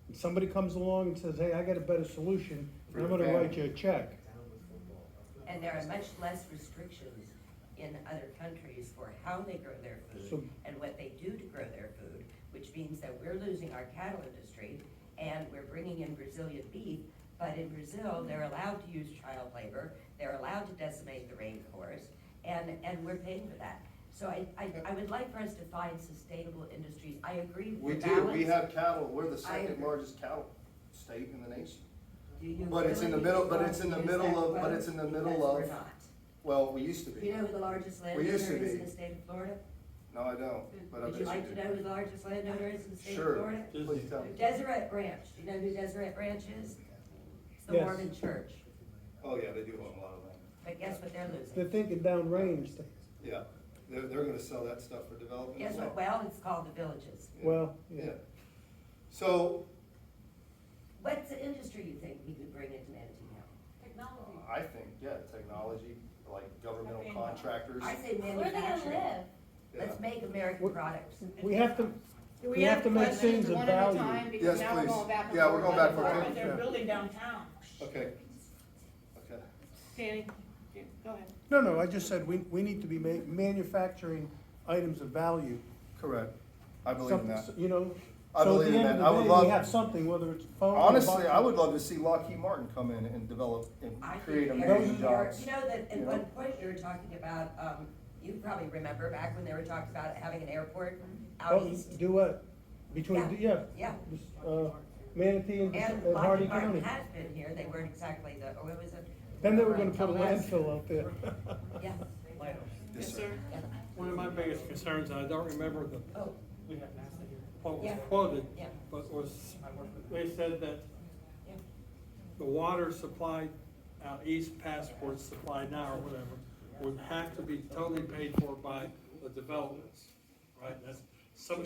And somebody comes along and says, hey, I got a better solution, For I'm your gonna write family. you a check. And there are much less restrictions in other countries for how they grow their So- food and what they do to grow their food, which means that we're losing our cattle industry and we're bringing in Brazilian beef. But in Brazil, they're allowed to use child labor, they're allowed to decimate the rainforest, and we're paying for that. So I would like for us to find sustainable industries. I agree with We the do, balance. we have cattle, we're the I second agree. largest cattle state in the nation. Do you But it's in the really middle, but want it's in the to use middle that of, but quote? it's in the Because middle we're of, not. well, we used to Do be. you know who the largest We landowner used is to in be. the state of Florida? No, I don't, but I Would you bet like you to know do. who the largest landowner is in the state of Sure, Florida? please tell me. Deseret Branch. Do you know who Deseret Branch is? It's the Yes. Mormon church. Oh, yeah, they do own a lot of land. But guess what they're They're losing? thinking downrange. Yeah, they're gonna sell that stuff for development Guess as what? well. Well, it's called the Villages. Yeah. Well, Yeah. So, What's the industry you think we could bring into Manatee County? Technology. I think, yeah, technology, like governmental Okay. contractors. I say Where are they gonna manufacturing. live? Let's make American What- products. we have to, Do we have to make questions things of one at a value. time? Because Yes, now we're please. going back and Yeah, we're forth going on back the and part forth. that They're building downtown. Okay. Okay. Danny, go ahead. No, I just said we need to be manufacturing items of value. Correct. I believe in that. Something, you know, I so at believe the in end that. I of would the day, love- we have something, whether it's phone. or Honestly, box. I would love to see Lockheed Martin come in and develop and I create think amazing there- jobs. You know that at you know? one point we were talking about, you probably remember back when they were talking about having an airport out Oh, east. do what? Between, Yeah. yeah, Yeah. Manatee and And Hardy Lockheed Martin County. has been here, they weren't exactly the, or what was it? Then they were gonna put a West. landfill out there. Yeah, Yes, sir. yeah. One of my biggest concerns, and I don't remember Oh, what was Yeah. quoted, Yeah. but was, they said that yeah. the water supplied out east, passports supplied now or whatever, would have to be totally paid for by the developments, right? That's,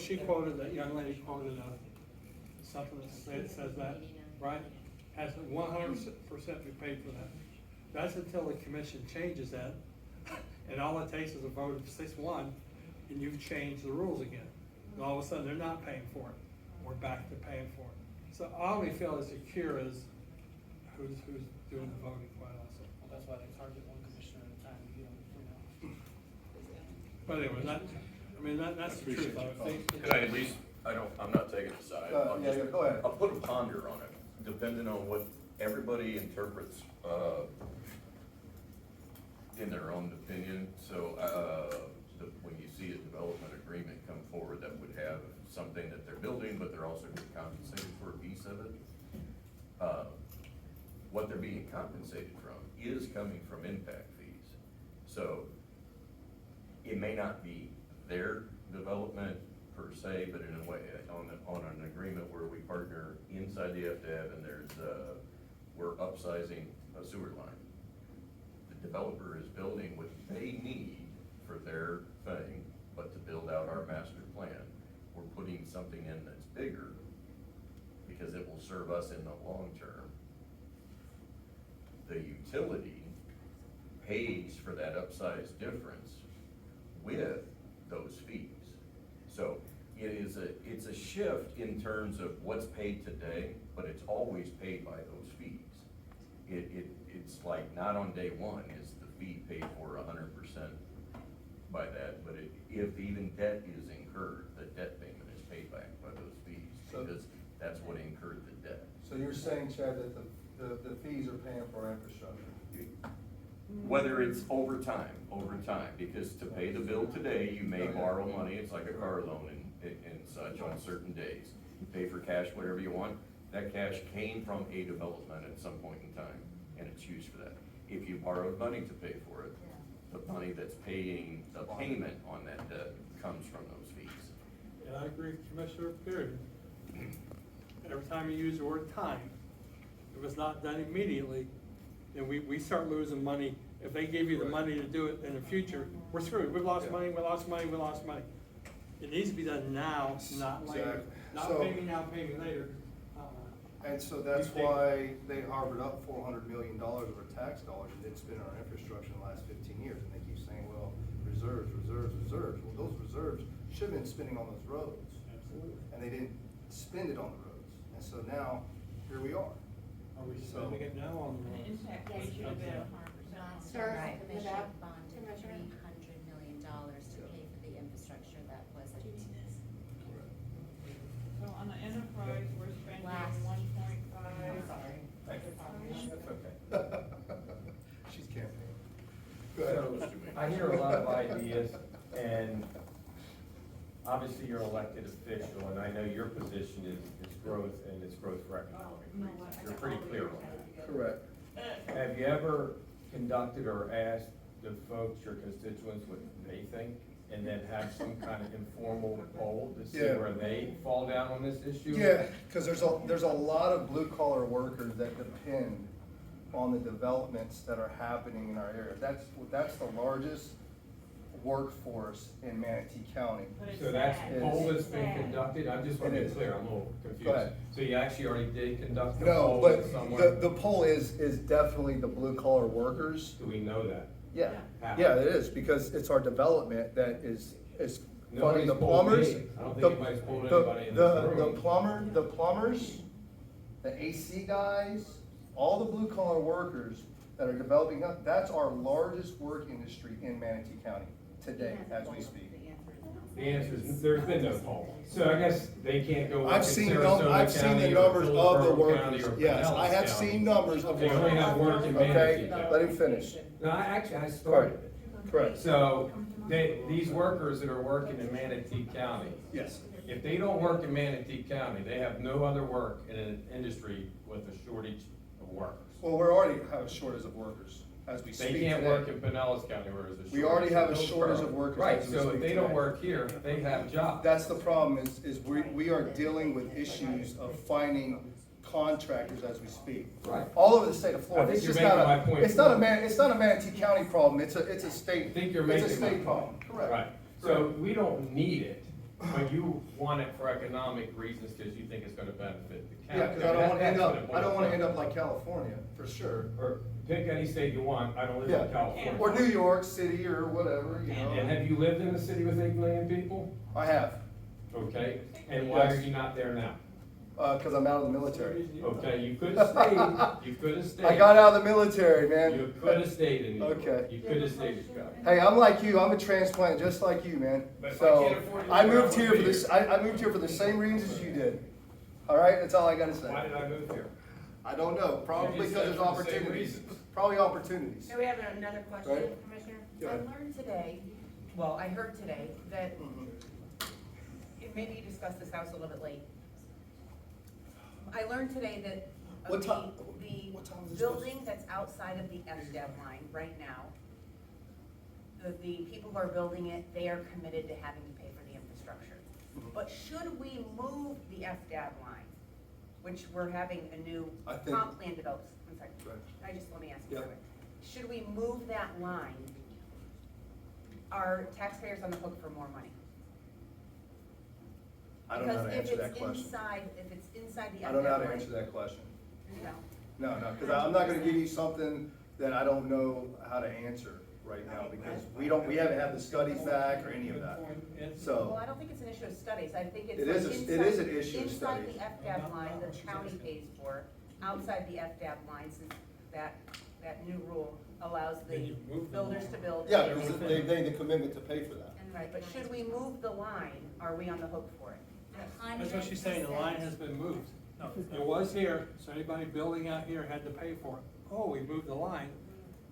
she quoted, that young lady quoted, something that says that, right? Has 100% be paid for that. That's until the commission changes that, and all it takes is a vote of 6-1, and you've changed the rules again. And all of a sudden, they're not paying for it. We're back to paying for it. So all we feel is secure is who's doing the voting, quite honestly. Well, that's why they target one commissioner at a time, you know. But anyway, that's the truth, I think. Could I at least, I'm not taking a side. I'll yeah, just- go ahead. I'll put a ponder on it, depending on what everybody interprets, in their own opinion. So, when you see a development agreement come forward that would have something that they're building, but they're also getting compensated for a piece of it, what they're being compensated from is coming from impact fees. So, it may not be their development per se, but in a way, on an agreement where we partner inside the FDAB and we're upsizing a sewer line. The developer is building what they need for their thing, but to build out our master plan, we're putting something in that's bigger because it will serve us in the long term. The utility pays for that upsized difference with those fees. So it's a shift in terms of what's paid today, but it's always paid by those fees. It's like not on day one is the fee paid for 100% by that, but if even debt is incurred, the debt payment is paid back by those fees, because that's what incurred the debt. So you're saying, Chad, that the fees are paying for our infrastructure? Whether it's over time, because to pay the bill today, you may borrow money, it's like a car loan and such on certain days. You pay for cash, whatever you want, that cash came from a development at some point in time, and it's used for that. If you borrowed money to pay for it, the money that's paying the payment on that debt comes from those fees. And I agree with Commissioner Bearden. Every time you use the word time, if it's not done immediately, then we start losing money. If they give you the money to do it in the future, we're screwed. We've lost money, we lost money, we lost money. It needs to be done now, not later. Exactly. Not So- pay me now, pay me later. And so that's why they harbored up $400 million of our tax dollars and didn't spend on our infrastructure in the last 15 years. And they keep saying, well, reserves. Well, those reserves should have been spending on those roads. Absolutely. And they didn't spend it on the roads. And so now, here we are. Are we spending it now on the The roads? impact Yes, fee should have been 100%. Last Sir, year's commission without- bonded Commissioner? $300 million to pay for the infrastructure that wasn't. So on the enterprise, we're spending Last. 1.5. I'm sorry. That's okay. She's campaigning. Go ahead. So, I hear a lot of ideas, and obviously you're an elected official, and I know your position is growth, and it's growth for economic reasons. You're pretty clear on that. Correct. Have you ever conducted or asked the folks, your constituents, what they think? And then have some kind of informal poll to see Yeah. where they fall down on this issue? Yeah, because there's a lot of blue collar workers that depend on the developments that are happening in our area. That's the largest workforce in Manatee County. So that's It's- poll that's been conducted? I just want to It be is. clear, I'm a little confused. Go ahead. So you actually already did conduct a No, poll but somewhere? the poll is definitely the blue collar workers. Do we know that? Yeah, How? yeah, it is, because it's our development that is funding Nobody's the polled me. plumbers. I don't think the- anybody's polled the- anybody in this room. The plumbers, the AC guys, all the blue collar workers that are developing up, that's our largest work industry in Manatee County today, as we speak. The answer is, there's been no poll. So I guess they can't go work in I've seen Sarasota County the or numbers of the Hillsborough County workers, or yes, I Pinellas have County. seen numbers of They only have workers. work in Manatee Okay, County. let him finish. No, I started it. Correct. So, these workers that are working in Manatee County, Yes. if they don't work in Manatee County, they have no other work in an industry with a shortage of workers. Well, we already have a shortage of workers as we speak They can't today. work in Pinellas County where there's a shortage. We already have a of shortage of Hillsborough. workers Right, as we so if speak they don't today. work here, they have jobs. That's the problem, is we are dealing with issues of finding contractors as we speak. Right. All over the state of Florida. I think It's you're just not making a- my point. It's not a Manatee County problem, it's a state, I think you're it's a making my state problem, point. correct. Right, so we don't need it, but you want it for economic reasons because you think it's gonna benefit the county. Yeah, because I don't wanna end up, That's what it I don't wanna boils end down up like California, for sure. to. Or pick any state you want, I don't live Yeah, in California. or New York City or whatever, you And know. have you lived in a city with 8 million people? I have, Okay, and why are Yes. you not there now? because I'm out of the military. Okay, you could have stayed, you could have stayed. I got out of the military, man. You could have stayed in New York. Okay. You could have stayed in Chicago. Hey, I'm like you, I'm a transplant just like you, man. But if I So, can't afford to I live, moved I here wouldn't for be this, here. I moved here for the same reasons as you did. All right, that's all I gotta say. Why did I move here? I don't know, probably You just because said there's for the same opportunities. reasons. Probably opportunities. So we have another question, Right. Commissioner? Go I ahead. learned today, well, I heard today that, maybe you discussed this house a little bit late. I learned today that What time- the what time is this building that's outside of the FDAP line right now, the people who are building it, they are committed to having to pay for the infrastructure. Mhm. But should we move the FDAP line, which we're having a new I think- comp plan developed, I'm sorry, Right. let me ask you Yep. something. Should we move that line, are taxpayers on the hook for more money? I don't know how to answer that question. If it's inside the FDAP line. I don't know how to answer that question. No. No, because I'm not gonna give you something that I don't know how to answer right now, because we haven't had the studies back or any of that. Well, So, I don't think it's an issue of studies, I think it's It like is inside. it is an issue of studies. Inside the FDAP line, the county pays for, outside the FDAP line, since that new rule allows Then the you move the builders line. to build. yeah, because they made the commitment to pay for that. Right, but should we move the line, are we on the hook for it? That's what she's saying, the line has been moved. It was here, so anybody building out here had to pay for it. Oh, we moved the line,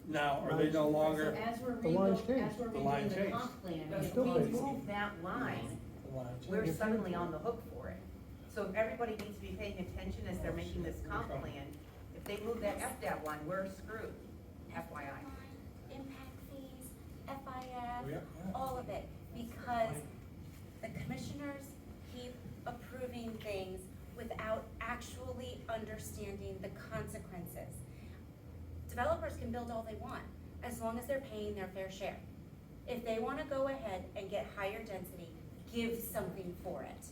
now are they no longer? As we're The line's changed. The line changed. plan, It's if still we paid. move that line, The line we're changed. suddenly on the hook for it. So if everybody needs to be paying attention as they're making this comp plan, if they move that FDAP line, we're screwed, FYI. Impact fees, Yeah, FIF, yeah. all of it, because the commissioners keep approving things without actually understanding the consequences. Developers can build all they want, as long as they're paying their fair share. If they wanna go ahead and get higher density, give something for it.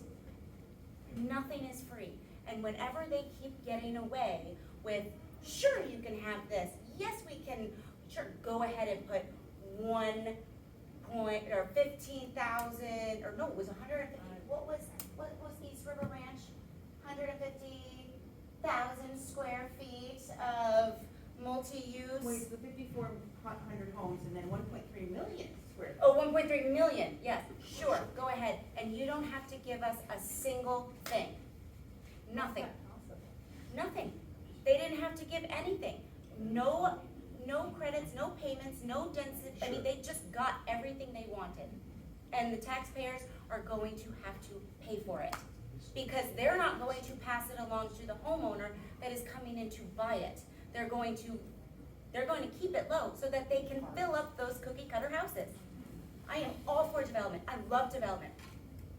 Nothing is free, and whenever they keep getting away with, sure, you can have this, yes, we can, sure, go ahead and put 15,000, or no, it was 150, what was East River Ranch? 150,000 square feet of multi-use. Wait, the 5,400 homes and then 1.3 million square. Oh, 1.3 million, yes, sure, go ahead, and you don't have to give us a single thing. Nothing, nothing. They didn't have to give anything. No credits, no payments, no density, I mean, they just got everything they wanted. And the taxpayers are going to have to pay for it. Because they're not going to pass it along to the homeowner that is coming in to buy it. They're going to keep it low so that they can fill up those cookie cutter houses. I am all for development, I love development.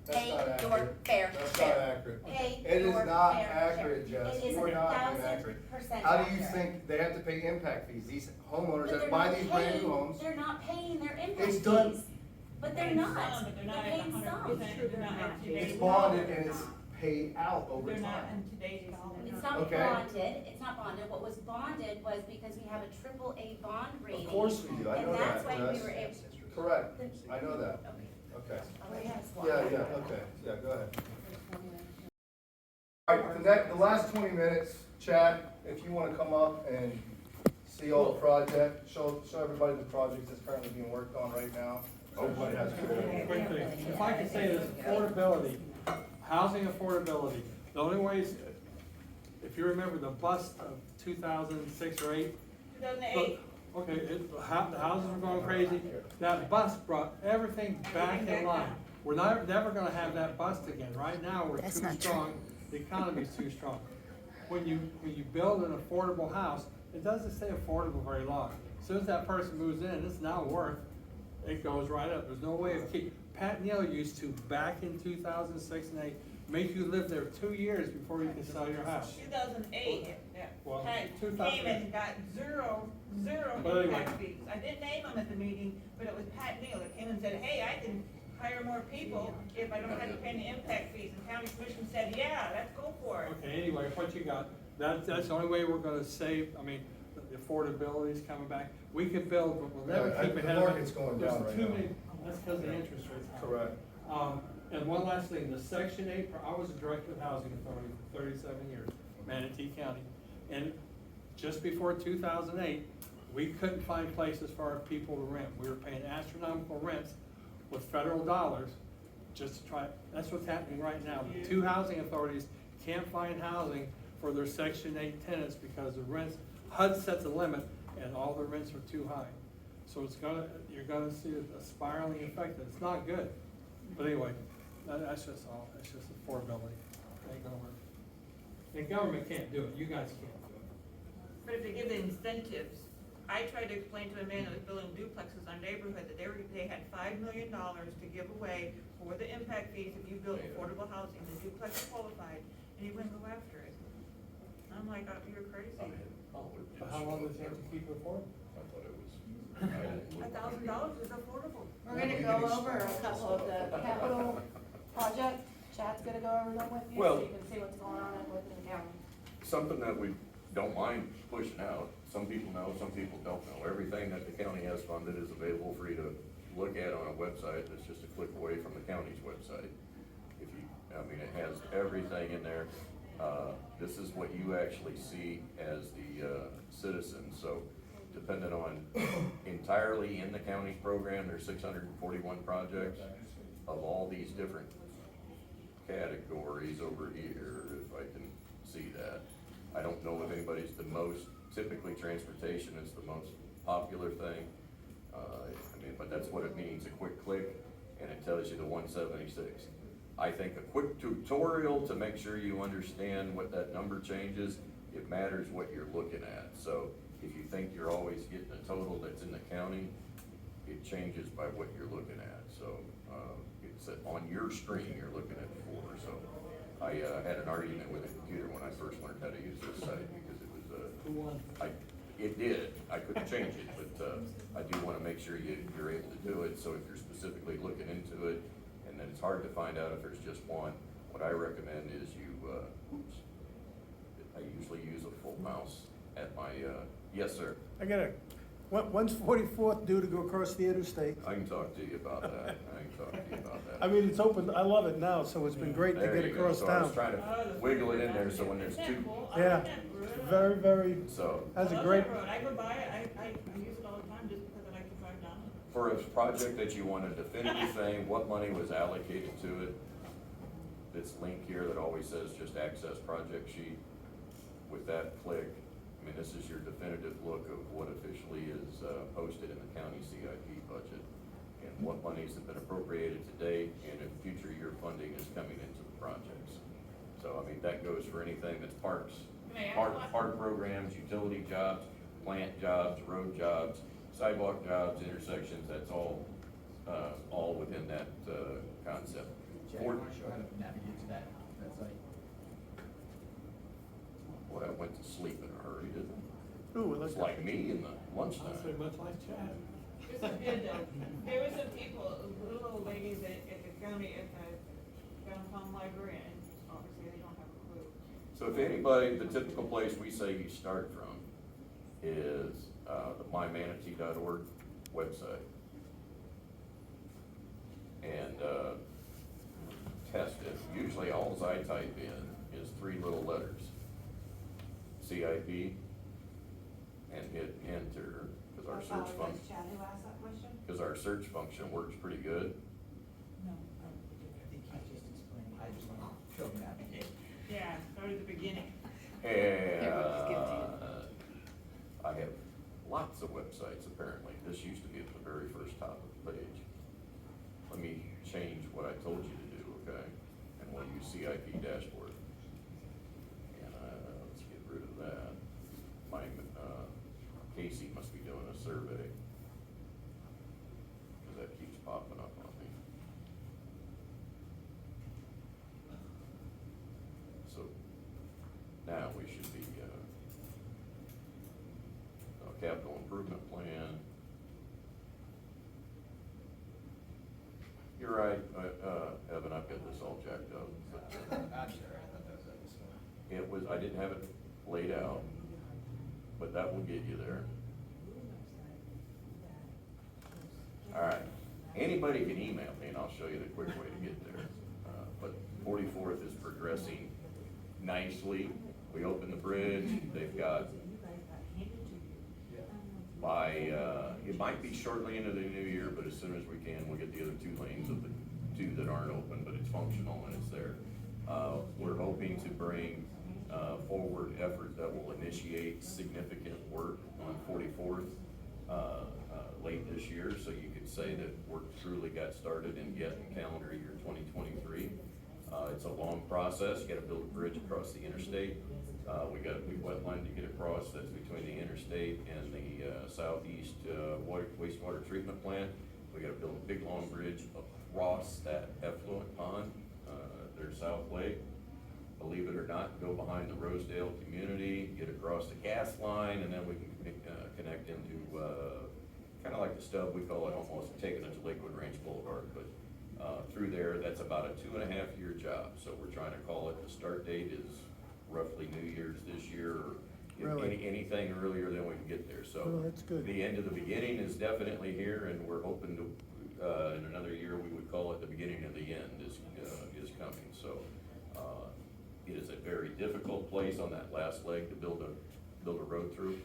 That's Pay not your accurate. fair That's not share. accurate. Pay It is your not fair accurate, share. Jess. It is You are not being accurate. 1,000% How do you accurate. think they have to pay impact fees? These homeowners But that they're buy not these brand new paying- homes, They're not paying their impact It's fees. done. But they're Paying not, some, but they're they're not at paying 100%. some. They're not at today's it's dollar. bonded and it's paid out over They're not time. in today's dollar. It's not Okay. bonded, it's not bonded, what was bonded was because we have a AAA bond rating. Of course we do, I know And that's that, why we Jess. were able. Correct, I know that. Okay. Yeah, okay, yeah, go ahead. All right, the last 20 minutes, Chad, if you wanna come up and see all the project, show everybody the projects that's currently being worked on right now. So everybody has a good idea. Quick thing, if I could say this, affordability, housing affordability, the only ways, if you remember the bust of 2006 or 8. 2008. Okay, the houses were going crazy, that bust brought everything back in line. We're never gonna have that bust again, right now, we're That's too not true. strong, the economy's too strong. When you build an affordable house, it doesn't stay affordable very long. As soon as that person moves in, it's now worth, it goes right up, there's no way of Pat Neal used to, back in 2006 and 8, make you live there 2 years before you can sell your house. 2008, Well, Pat 2008. came and got zero But anyway. impact fees. I didn't name him at the meeting, but it was Pat Neal that came and said, hey, I can hire more people if I don't have to pay any impact fees. And county commission said, yeah, let's go for it. Okay, anyway, what you got, that's the only way we're gonna save, I mean, the affordability's coming back. We can build, but we'll never Yeah, keep the ahead of it. market's going There's down right too now. many- That's because the interest rates. are high. Correct. And one last thing, the Section 8, I was a director of Housing Authority for 37 years, Manatee County. And just before 2008, we couldn't find places for our people to rent. We were paying astronomical rents with federal dollars just to try, that's what's happening right now. The two housing authorities can't find housing for their Section 8 tenants because the rents, HUD sets a limit and all the rents are too high. So you're gonna see a spiraling effect, and it's not good. But anyway, that's just affordability. Ain't gonna work. The government can't do it, you guys can't do it. But if they give the incentives, I tried to explain to a man that was building duplexes in our neighborhood that they had $5 million to give away for the impact fees if you build affordable housing, the duplex qualified, and he wouldn't go after it. I'm like, oh, you're crazy. But how long does it have to keep it for? I thought it was. $1,000 is affordable. We're gonna go over a couple of the capital projects. Chad's gonna go over them with you, Well- so you can see what's going on in Woodland County. Something that we don't mind pushing out, some people know, some people don't know. Everything that the county has funded is available for you to look at on a website that's just a click away from the county's website. It has everything in there. This is what you actually see as the citizen, so depending on entirely in the county's program, there's 641 projects of all these different categories over here, if I can see that. I don't know if anybody's the most, typically transportation is the most popular thing. But that's what it means, a quick click, and it tells you the 176. I think a quick tutorial to make sure you understand what that number changes, it matters what you're looking at. So if you think you're always getting a total that's in the county, it changes by what you're looking at. So, it's on your screen, you're looking at 4. So I had an argument with a computer when I first learned how to use this site because it was, Who won? it did, I couldn't change it, but, I do wanna make sure you're able to do it. So if you're specifically looking into it, and then it's hard to find out if there's just one, what I recommend is I usually use a full mouse at my, yes, sir. I got when's 44th due to go across the interstate? I can talk to you about that. I mean, it's open, I love it now, so it's been great to There get you go. across So I was town. trying to wiggle it in there, so when there's two, Yeah, very, very, so has a great, I go by it, I use it all the time just because I like to drive down it. for a project that you want a definitive thing, what money was allocated to it? This link here that always says just access project sheet. With that click, this is your definitive look of what officially is posted in the county CIP budget and what monies have been appropriated to date and if future year funding is coming into the projects. So, that goes for anything that's parks, park programs, utility jobs, plant jobs, road jobs, sidewalk jobs, intersections, that's all within that concept. Chad, you wanna show how to navigate to that site? Boy, I went to sleep in a hurry, didn't I? ooh, It's like me in the Honestly, lunchtime. much like Chad. This is good though. There were some people, little old ladies at the county, at the downtown library, and obviously they don't have a clue. So if anybody, the typical place we say you start from is the mymanatee.org website. And test it. Usually all I type in is 3 little letters. CIP, and hit enter, because our search function, Chad, who asked that question? because our search function works pretty good. No, I think he just explained, I just want to show navigate. Yeah, start at the beginning. And we'll just give it to I have lots of websites apparently. This used to be at the very first top of the page. Let me change what I told you to do, okay? And we'll use CIP dashboard. And let's get rid of that. Casey must be doing a survey. Because that keeps popping up on me. Now we should be, capital improvement plan. You're right, Evan, I've got this all jacked up, but, I'm sorry, I thought that was this one. it was, I didn't have it laid out, but that will get you there. All right, anybody can email me and I'll show you the quick way to get there. But 44th is progressing nicely. We opened the bridge, they've got, by, it might be shortly into the new year, but as soon as we can, we'll get the other 2 lanes of the 2 that aren't open, but it's functional and it's there. We're hoping to bring forward effort that will initiate significant work on 44th late this year, so you could say that work truly got started and get in calendar year 2023. It's a long process. You gotta build a bridge across the interstate. We got a big wetland to get across, that's between the interstate and the southeast wastewater treatment plant. We gotta build a big long bridge across that effluent pond, their south lake. Believe it or not, go behind the Rosedale community, get across the gas line, and then we can connect into, kinda like the stub, we call it, almost taking it to Lakewood Ranch Boulevard, but through there, that's about a 2.5-year job. So we're trying to call it, the start date is roughly New Year's this year, or Really? anything earlier than we can get there, so. Oh, that's good. The end of the beginning is definitely here, and we're hoping to, in another year, we would call it the beginning of the end is coming, so. It is a very difficult place on that last leg to build a road through,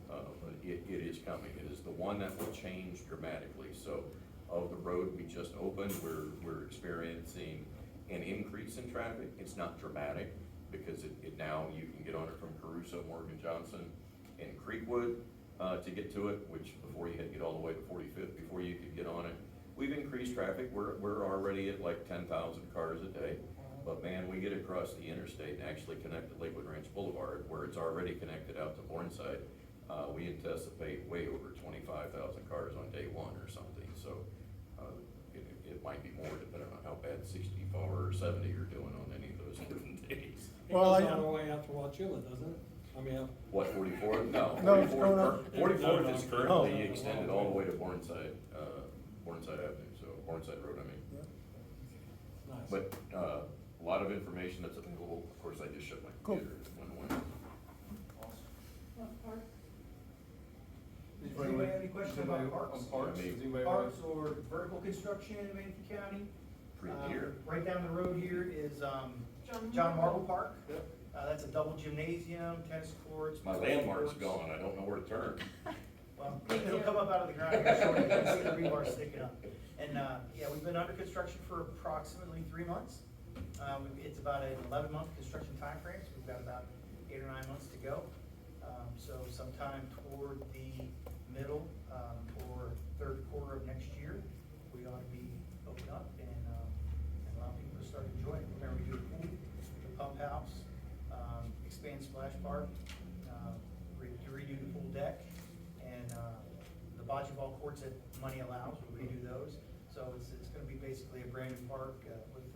but it is coming. It is the one that will change dramatically, so. Of the road we just opened, we're experiencing an increase in traffic. It's not dramatic, because it now you can get on it from Caruso, Morgan Johnson, and Creekwood, to get to it, which before you had to get all the way to 45th before you could get on it. We've increased traffic. We're already at like 10,000 cars a day. But man, we get across the interstate and actually connect to Lakewood Ranch Boulevard, where it's already connected out to Bourneside. We anticipate way over 25,000 cars on day 1 or something, so. It might be more depending on how bad 64 or 70 you're doing on any of those given days. It Well, goes all the way out to Wauchula, doesn't it? I mean, What, 44? No, No, it's 44 going up. 44th is currently Oh. extended all the way to Bourneside Avenue, so Bourneside Road, I mean. nice. But, a lot of information that's available. Of course, I just shut my Cool. computer when. Does anybody have any questions about parks? Yeah, Parks or vertical construction in Manatee County? Pretty here. Right down the road here is, John Marble Park. That's a double gymnasium, tennis courts. My landmark's gone, I don't know where to turn. Well, it'll come up out of the ground here shortly, you can see the rebar sticking up. And, yeah, we've been under construction for approximately 3 months. It's about an 11-month construction timeframe, so we've got about 8 or 9 months to go. So sometime toward the middle, or third quarter of next year, we ought to be open up and allow people to start enjoying. We're gonna redo the pool, the pump house, expand splash park, redo the pool deck, and, the bocce ball courts that money allows, we'll redo those. So it's gonna be basically a brand new park, with,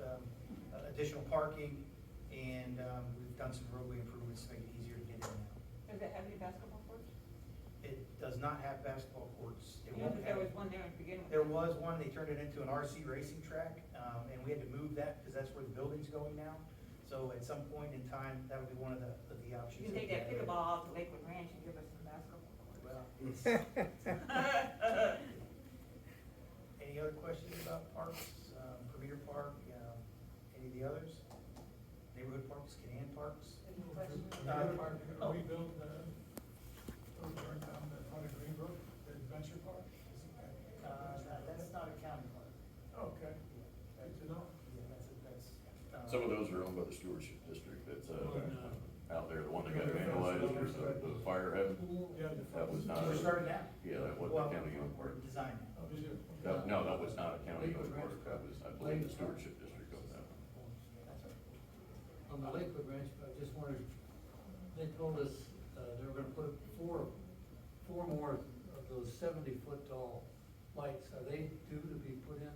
additional parking, and, we've done some roadway improvements to make it easier to get in now. Does it have any basketball courts? It does not have basketball courts. It You know, won't there have- was one there to begin with. There was one, they turned it into an RC racing track, and we had to move that because that's where the building's going now. So at some point in time, that'll be one of the options. You can take that pickleball to Lakewood Ranch and give us some basketball courts. Well, it's. Any other questions about parks, Premier Park, any of the others? Neighborhood parks, Canaan Parks? Any questions? Oh. Rebuild over down the front of Greenbrook, the adventure park? That's not a county park. Okay, good to know. Yeah, that's. Some of those are owned by the stewardship district, that's, out there, the one that got vandalized, there's the fire heaven. Yeah. That was not. We're starting now. Yeah, that wasn't Well, a county owned park. we're designing. Oh, did you? No, that was not a county owned park, that was, I believe, the stewardship district owned that. That's right. On the Lakewood Ranch, I just wondered, they told us, they were gonna put four more of those 70-foot tall lights. Are they due to be put in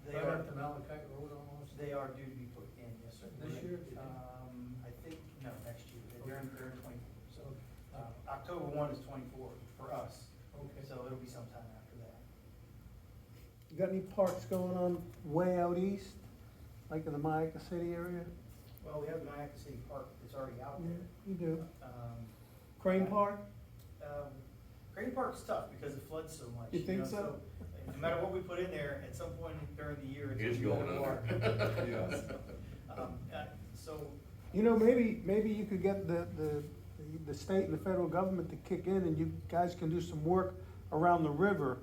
They right are- up to Malachite Road almost? They are due to be put in, yes, sir. This year, do you think? I think, no, next year. October 1 is 24 for us. Okay. So it'll be sometime after that. You got any parks going on way out east, like in the Mayaca City area? Well, we have Nyack City Park that's already out there. You do. Crane Crane Park? Crane Park's tough because it floods so much. You think know, so? No matter what we put in there, at some point during the year, It's gonna going be under. underwater. So, You know, maybe you could get the state and the federal government to kick in and you guys can do some work around the river,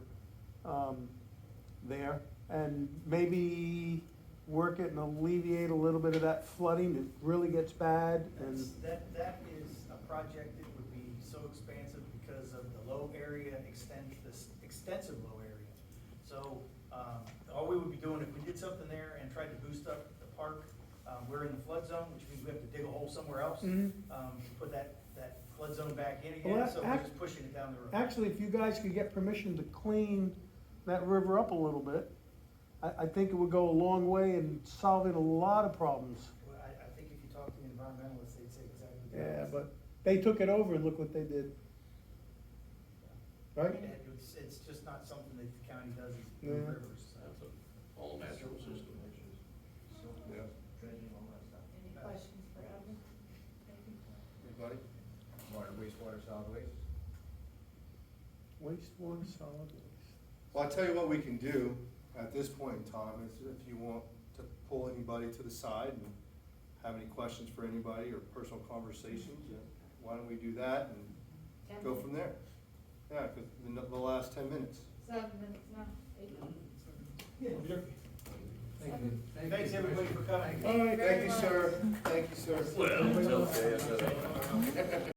there, and maybe work it and alleviate a little bit of that flooding that really gets bad and. that is a project that would be so expansive because of the low area this extensive low area. So, all we would be doing if we did something there and tried to boost up the park, we're in the flood zone, which means we have to dig a hole somewhere else. Mhm. To put that flood zone back in Well, again, so we're just pushing it down the road. Actually, if you guys could get permission to clean that river up a little bit, I think it would go a long way in solving a lot of problems. Well, I think if you talk to the environmentalists, they'd say exactly that. Yeah, but they took it over and look what they did. Right? And it's just not something that the county does, is Yeah. move rivers. So. That's a all natural system. Yeah. Any questions for Evan? Anybody? Water, wastewater, solid waste. Wastewater, solid waste. Well, I tell you what we can do at this point in time is if you want to pull anybody to the side and have any questions for anybody or personal conversations, why don't we do that and go from there? Yeah, because the last 10 minutes. 7 minutes now, 8 minutes. Thank you. Thanks, everybody, for coming. All right, thank you, sir. Thank you, sir. Well, it's okay.